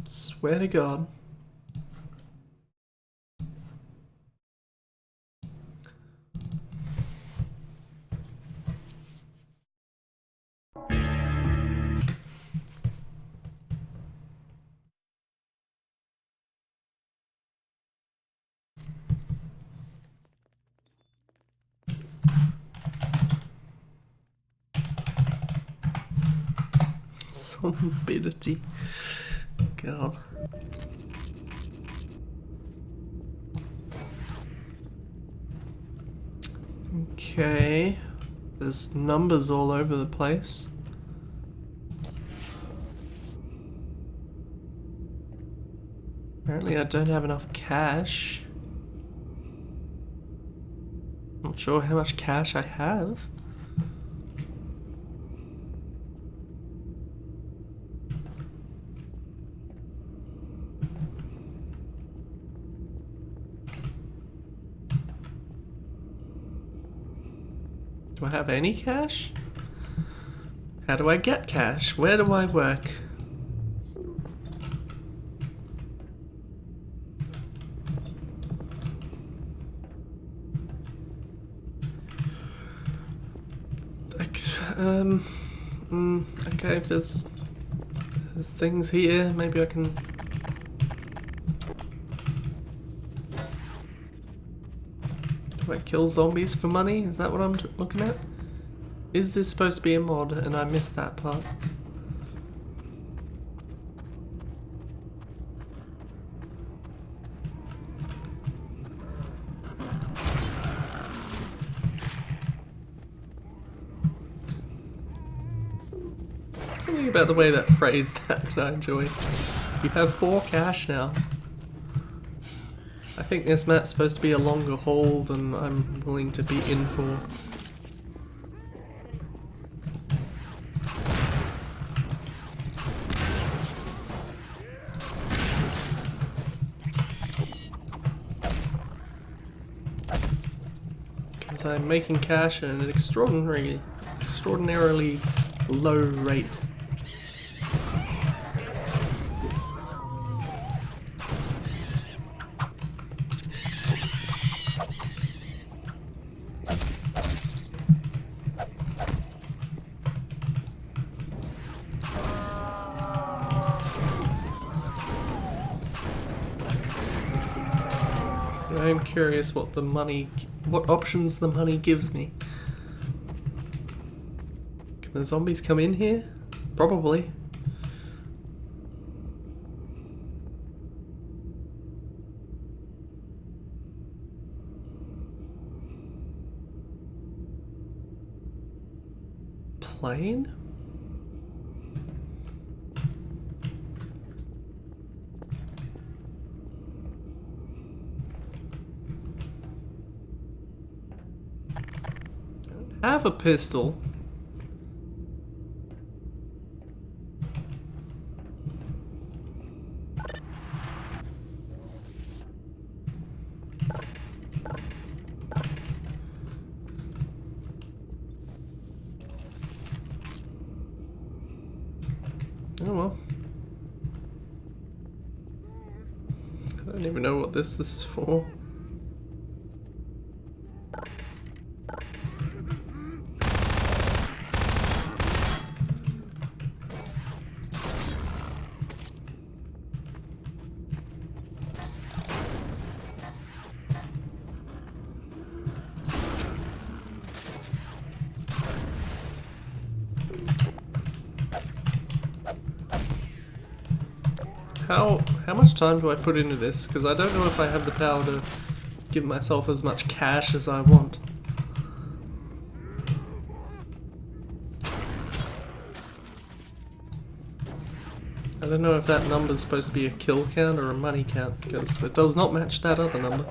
Swear to God. Zombidity. God. Okay. There's numbers all over the place. Apparently I don't have enough cash. Not sure how much cash I have. Do I have any cash? How do I get cash? Where do I work? Okay, there's things here. Maybe I can. Do I kill zombies for money? Is that what I'm looking at? Is this supposed to be a mod and I missed that part? Something about the way that phrased that I enjoy. You have 4 cash now. I think this map's supposed to be a longer haul than I'm willing to be in for. Because I'm making cash at an extraordinarily low rate. I'm curious what options the money gives me. Can the zombies come in here? Probably. Plane? I have a pistol. Oh well. I don't even know what this is for. How much time do I put into this? Because I don't know if I have the power to give myself as much cash as I want. I don't know if that number's supposed to be a kill count or a money count, because it does not match that other number.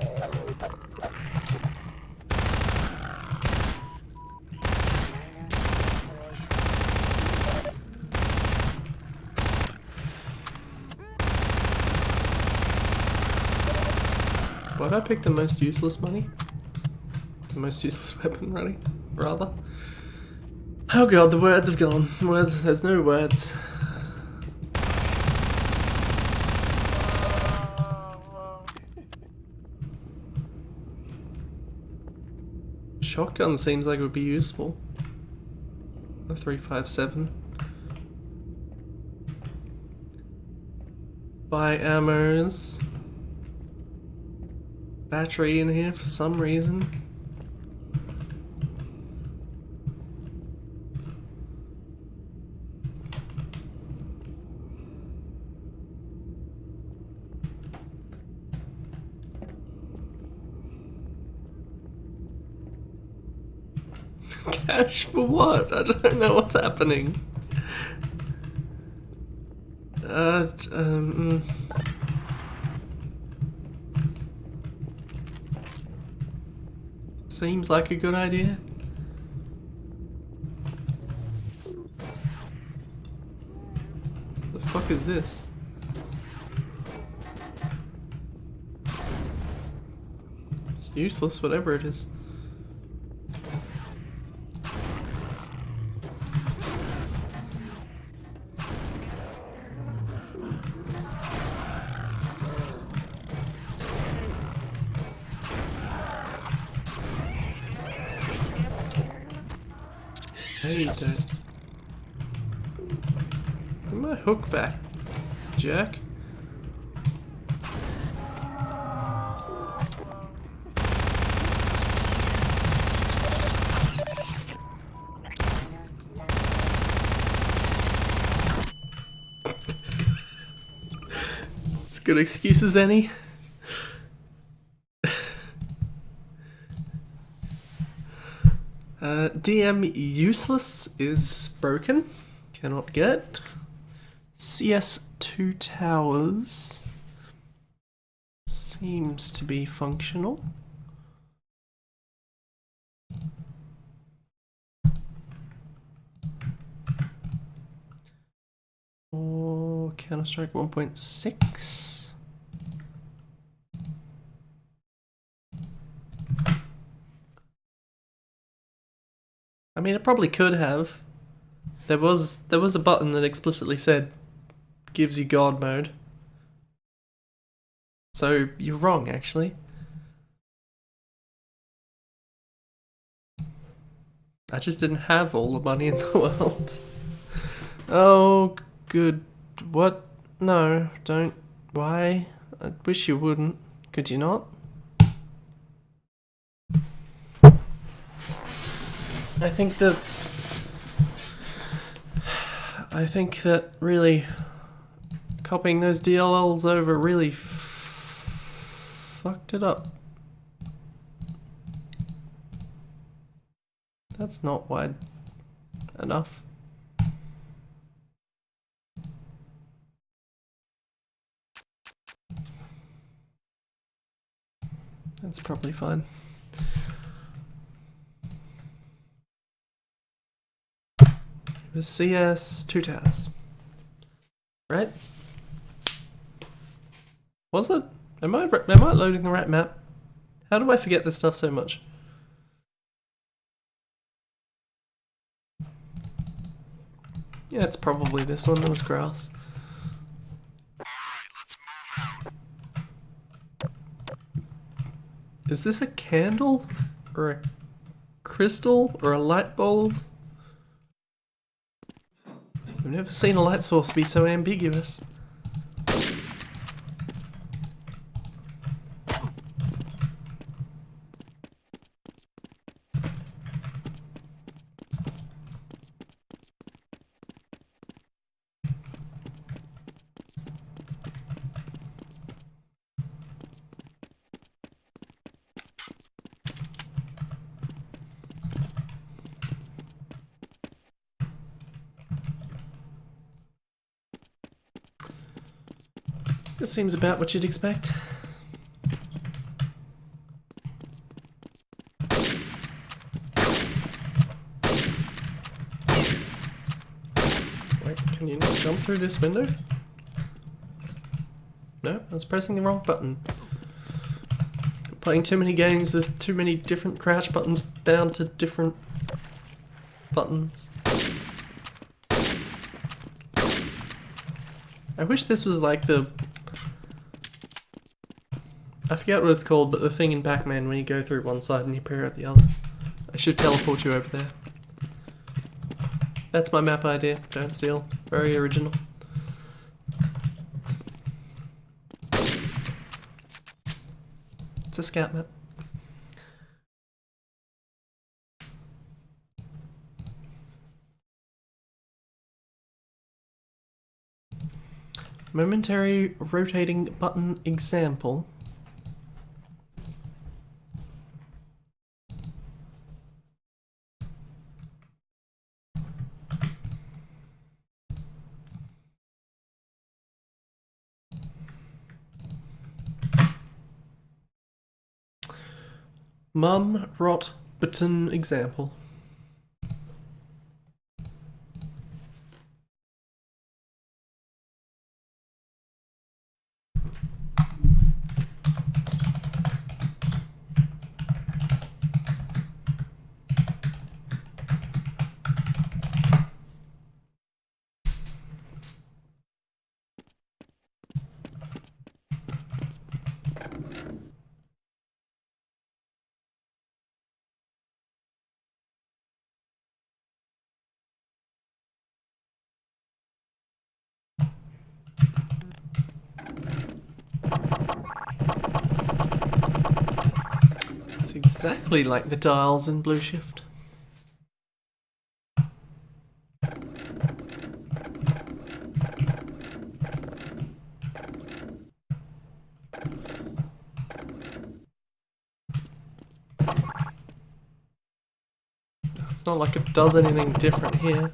Why'd I pick the most useless money? The most useless weapon, rather. Oh god, the words have gone. There's no words. Shotgun seems like it would be useful. The 357. Buy ammos. Battery in here for some reason. Cash for what? I don't know what's happening. Seems like a good idea. The fuck is this? It's useless, whatever it is. Hey, dude. Give my hook back, Jack. It's good excuse as any. DM useless is broken. Cannot get. CS2 towers seems to be functional. Or Counter-Strike 1.6. I mean, it probably could have. There was a button that explicitly said gives you God mode. So you're wrong, actually. I just didn't have all the money in the world. Oh, good. What? No, don't. Why? I wish you wouldn't. Could you not? I think that really copying those DLLs over really fucked it up. That's not wide enough. That's probably fine. It was CS 2 TAS. Right? Was it? Am I loading the right map? How do I forget this stuff so much? Yeah, it's probably this one. That was grass. Alright, let's move out. Is this a candle? Or a crystal? Or a light bulb? I've never seen a light source be so ambiguous. This seems about what you'd expect. Wait, can you not jump through this window? No, I was pressing the wrong button. Playing too many games with too many different crouch buttons bound to different buttons. I wish this was like the... I forget what it's called, but the thing in Pac-Man when you go through one side and you appear at the other. I should teleport you over there. That's my map idea. Don't steal. Very original. It's a scout map. Momentary rotating button example. Mum rot button example. It's exactly like the dials in Blue Shift. It's not like it does anything different here.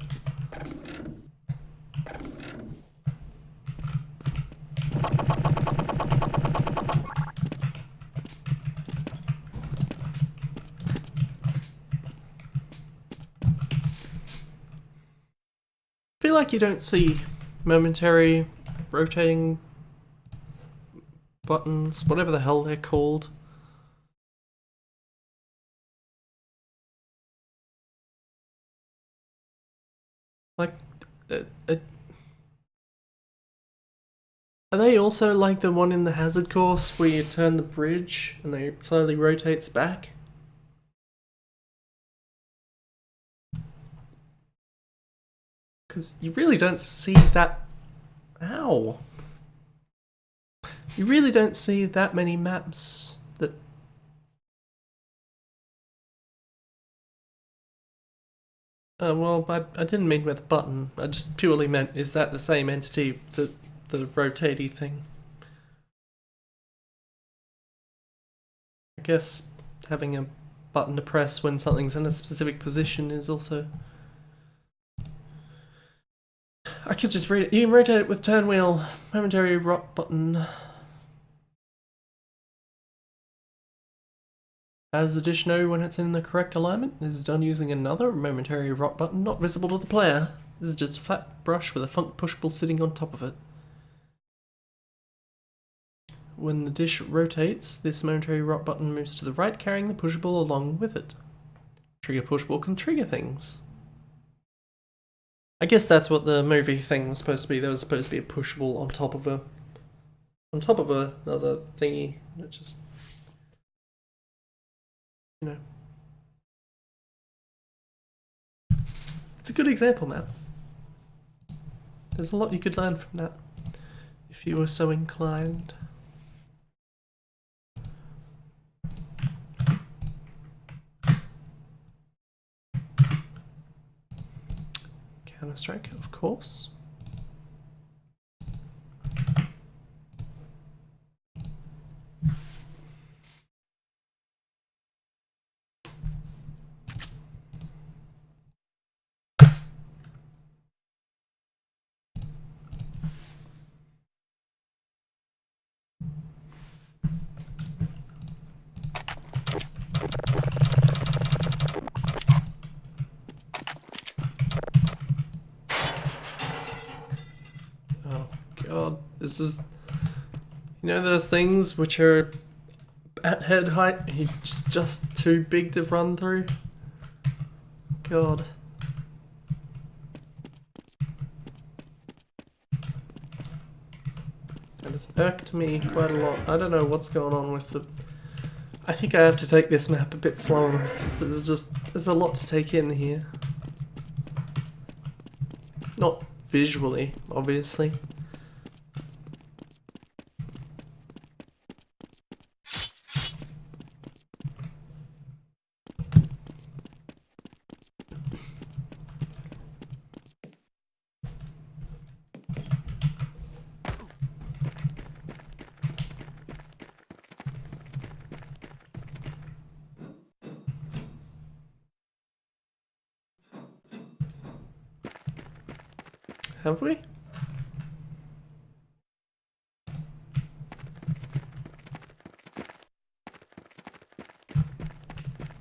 I feel like you don't see momentary rotating buttons, whatever the hell they're called. Like, are they also like the one in the hazard course where you turn the bridge and they slowly rotates back? Because you really don't see that. Ow! You really don't see that many maps that. Well, I didn't mean with the button. I just purely meant, is that the same entity, the rotatey thing? I guess having a button to press when something's in a specific position is also. I could just read it. You can rotate it with turn wheel, momentary rot button. How does the dish know when it's in the correct alignment? This is done using another momentary rot button not visible to the player. This is just a flat brush with a funk pushable sitting on top of it. When the dish rotates, this momentary rot button moves to the right, carrying the pushable along with it. Trigger pushable can trigger things. I guess that's what the movie thing was supposed to be. There was supposed to be a pushable on top of another thingy. It just, you know. It's a good example, Matt. There's a lot you could learn from that, if you were so inclined. Counter-Strike, of course. Oh god, this is, you know, those things which are at head height, it's just too big to run through. God. That has irked me quite a lot. I don't know what's going on with the. I think I have to take this map a bit slower because there's a lot to take in here. Not visually, obviously. Have we?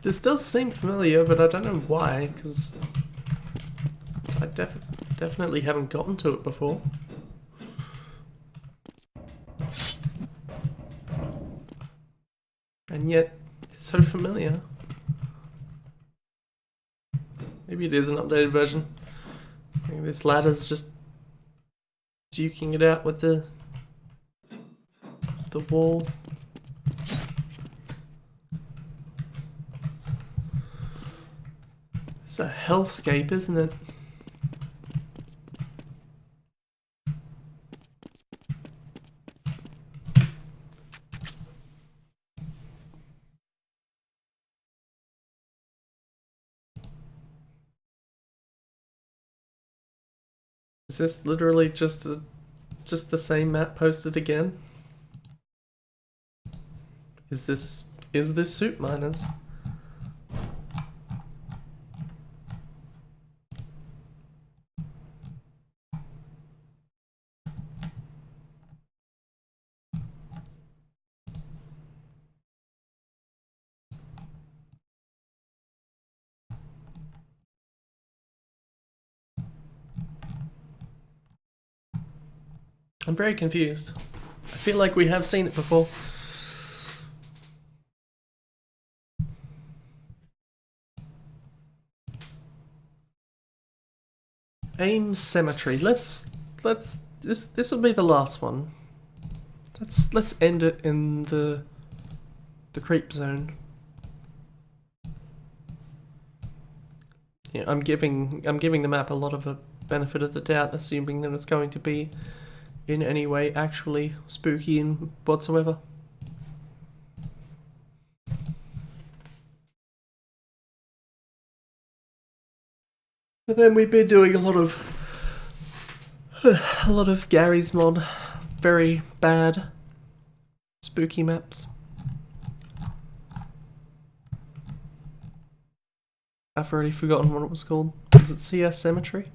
This does seem familiar, but I don't know why, because I definitely haven't gotten to it before. And yet, it's so familiar. Maybe it is an updated version. Maybe this ladder's just duking it out with the wall. It's a hellscape, isn't it? Is this literally just the same map posted again? Is this Soup Miners? I'm very confused. I feel like we have seen it before. Aim Cemetery. This will be the last one. Let's end it in the creep zone. Yeah, I'm giving the map a lot of a benefit of the doubt, assuming that it's going to be in any way actually spooky and whatsoever. But then we've been doing a lot of Gary's mod, very bad spooky maps. I've already forgotten what it was called. Was it CS Cemetery?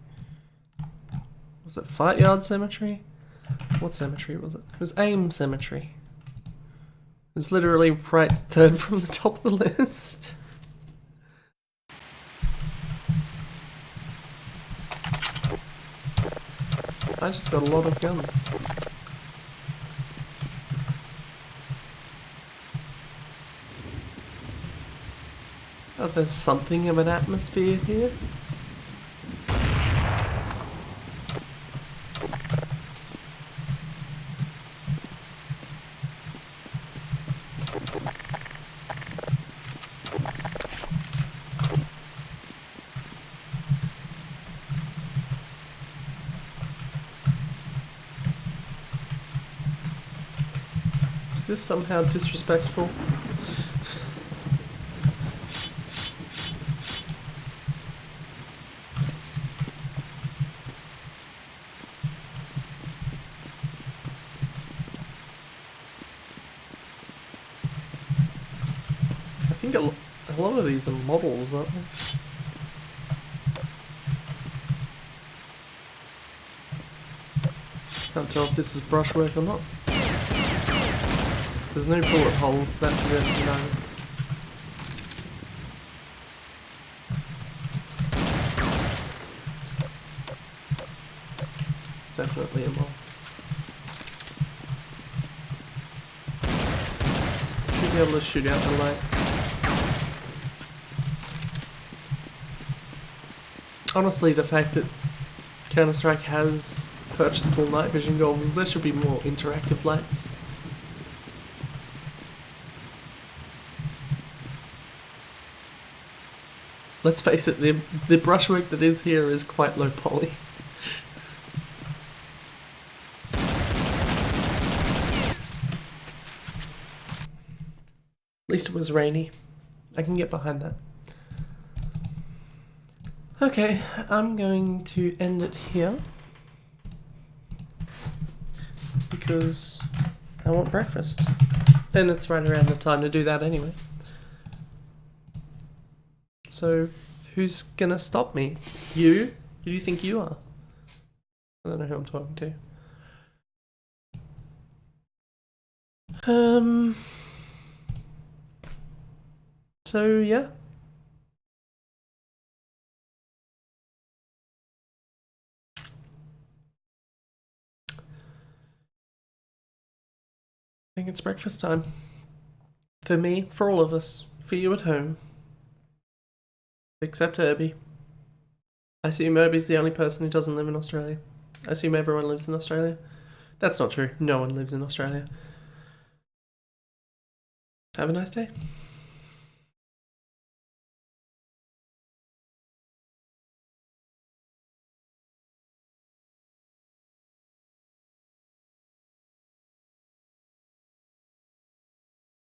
Was it Fight Yard Cemetery? What cemetery was it? It was AIM Cemetery. It's literally right third from the top of the list. I just got a lot of guns. Oh, there's something of an atmosphere here. Is this somehow disrespectful? I think a lot of these are models, aren't they? Can't tell if this is brushwork or not. There's no bullet holes, that suggests no. It's definitely a mob. Should be able to shoot out the lights. Honestly, the fact that Counter-Strike has purchasable night vision goggles, there should be more interactive lights. Let's face it, the brushwork that is here is quite low poly. At least it was rainy. I can get behind that. Okay, I'm going to end it here. Because I want breakfast. And it's right around the time to do that anyway. So, who's gonna stop me? You? Who do you think you are? I don't know who I'm talking to. So yeah. think it's breakfast time. For me, for all of us, for you at home. Except Herbie. I assume Herbie's the only person who doesn't live in Australia. I assume everyone lives in Australia. That's not true. No one lives in Australia. Have a nice day.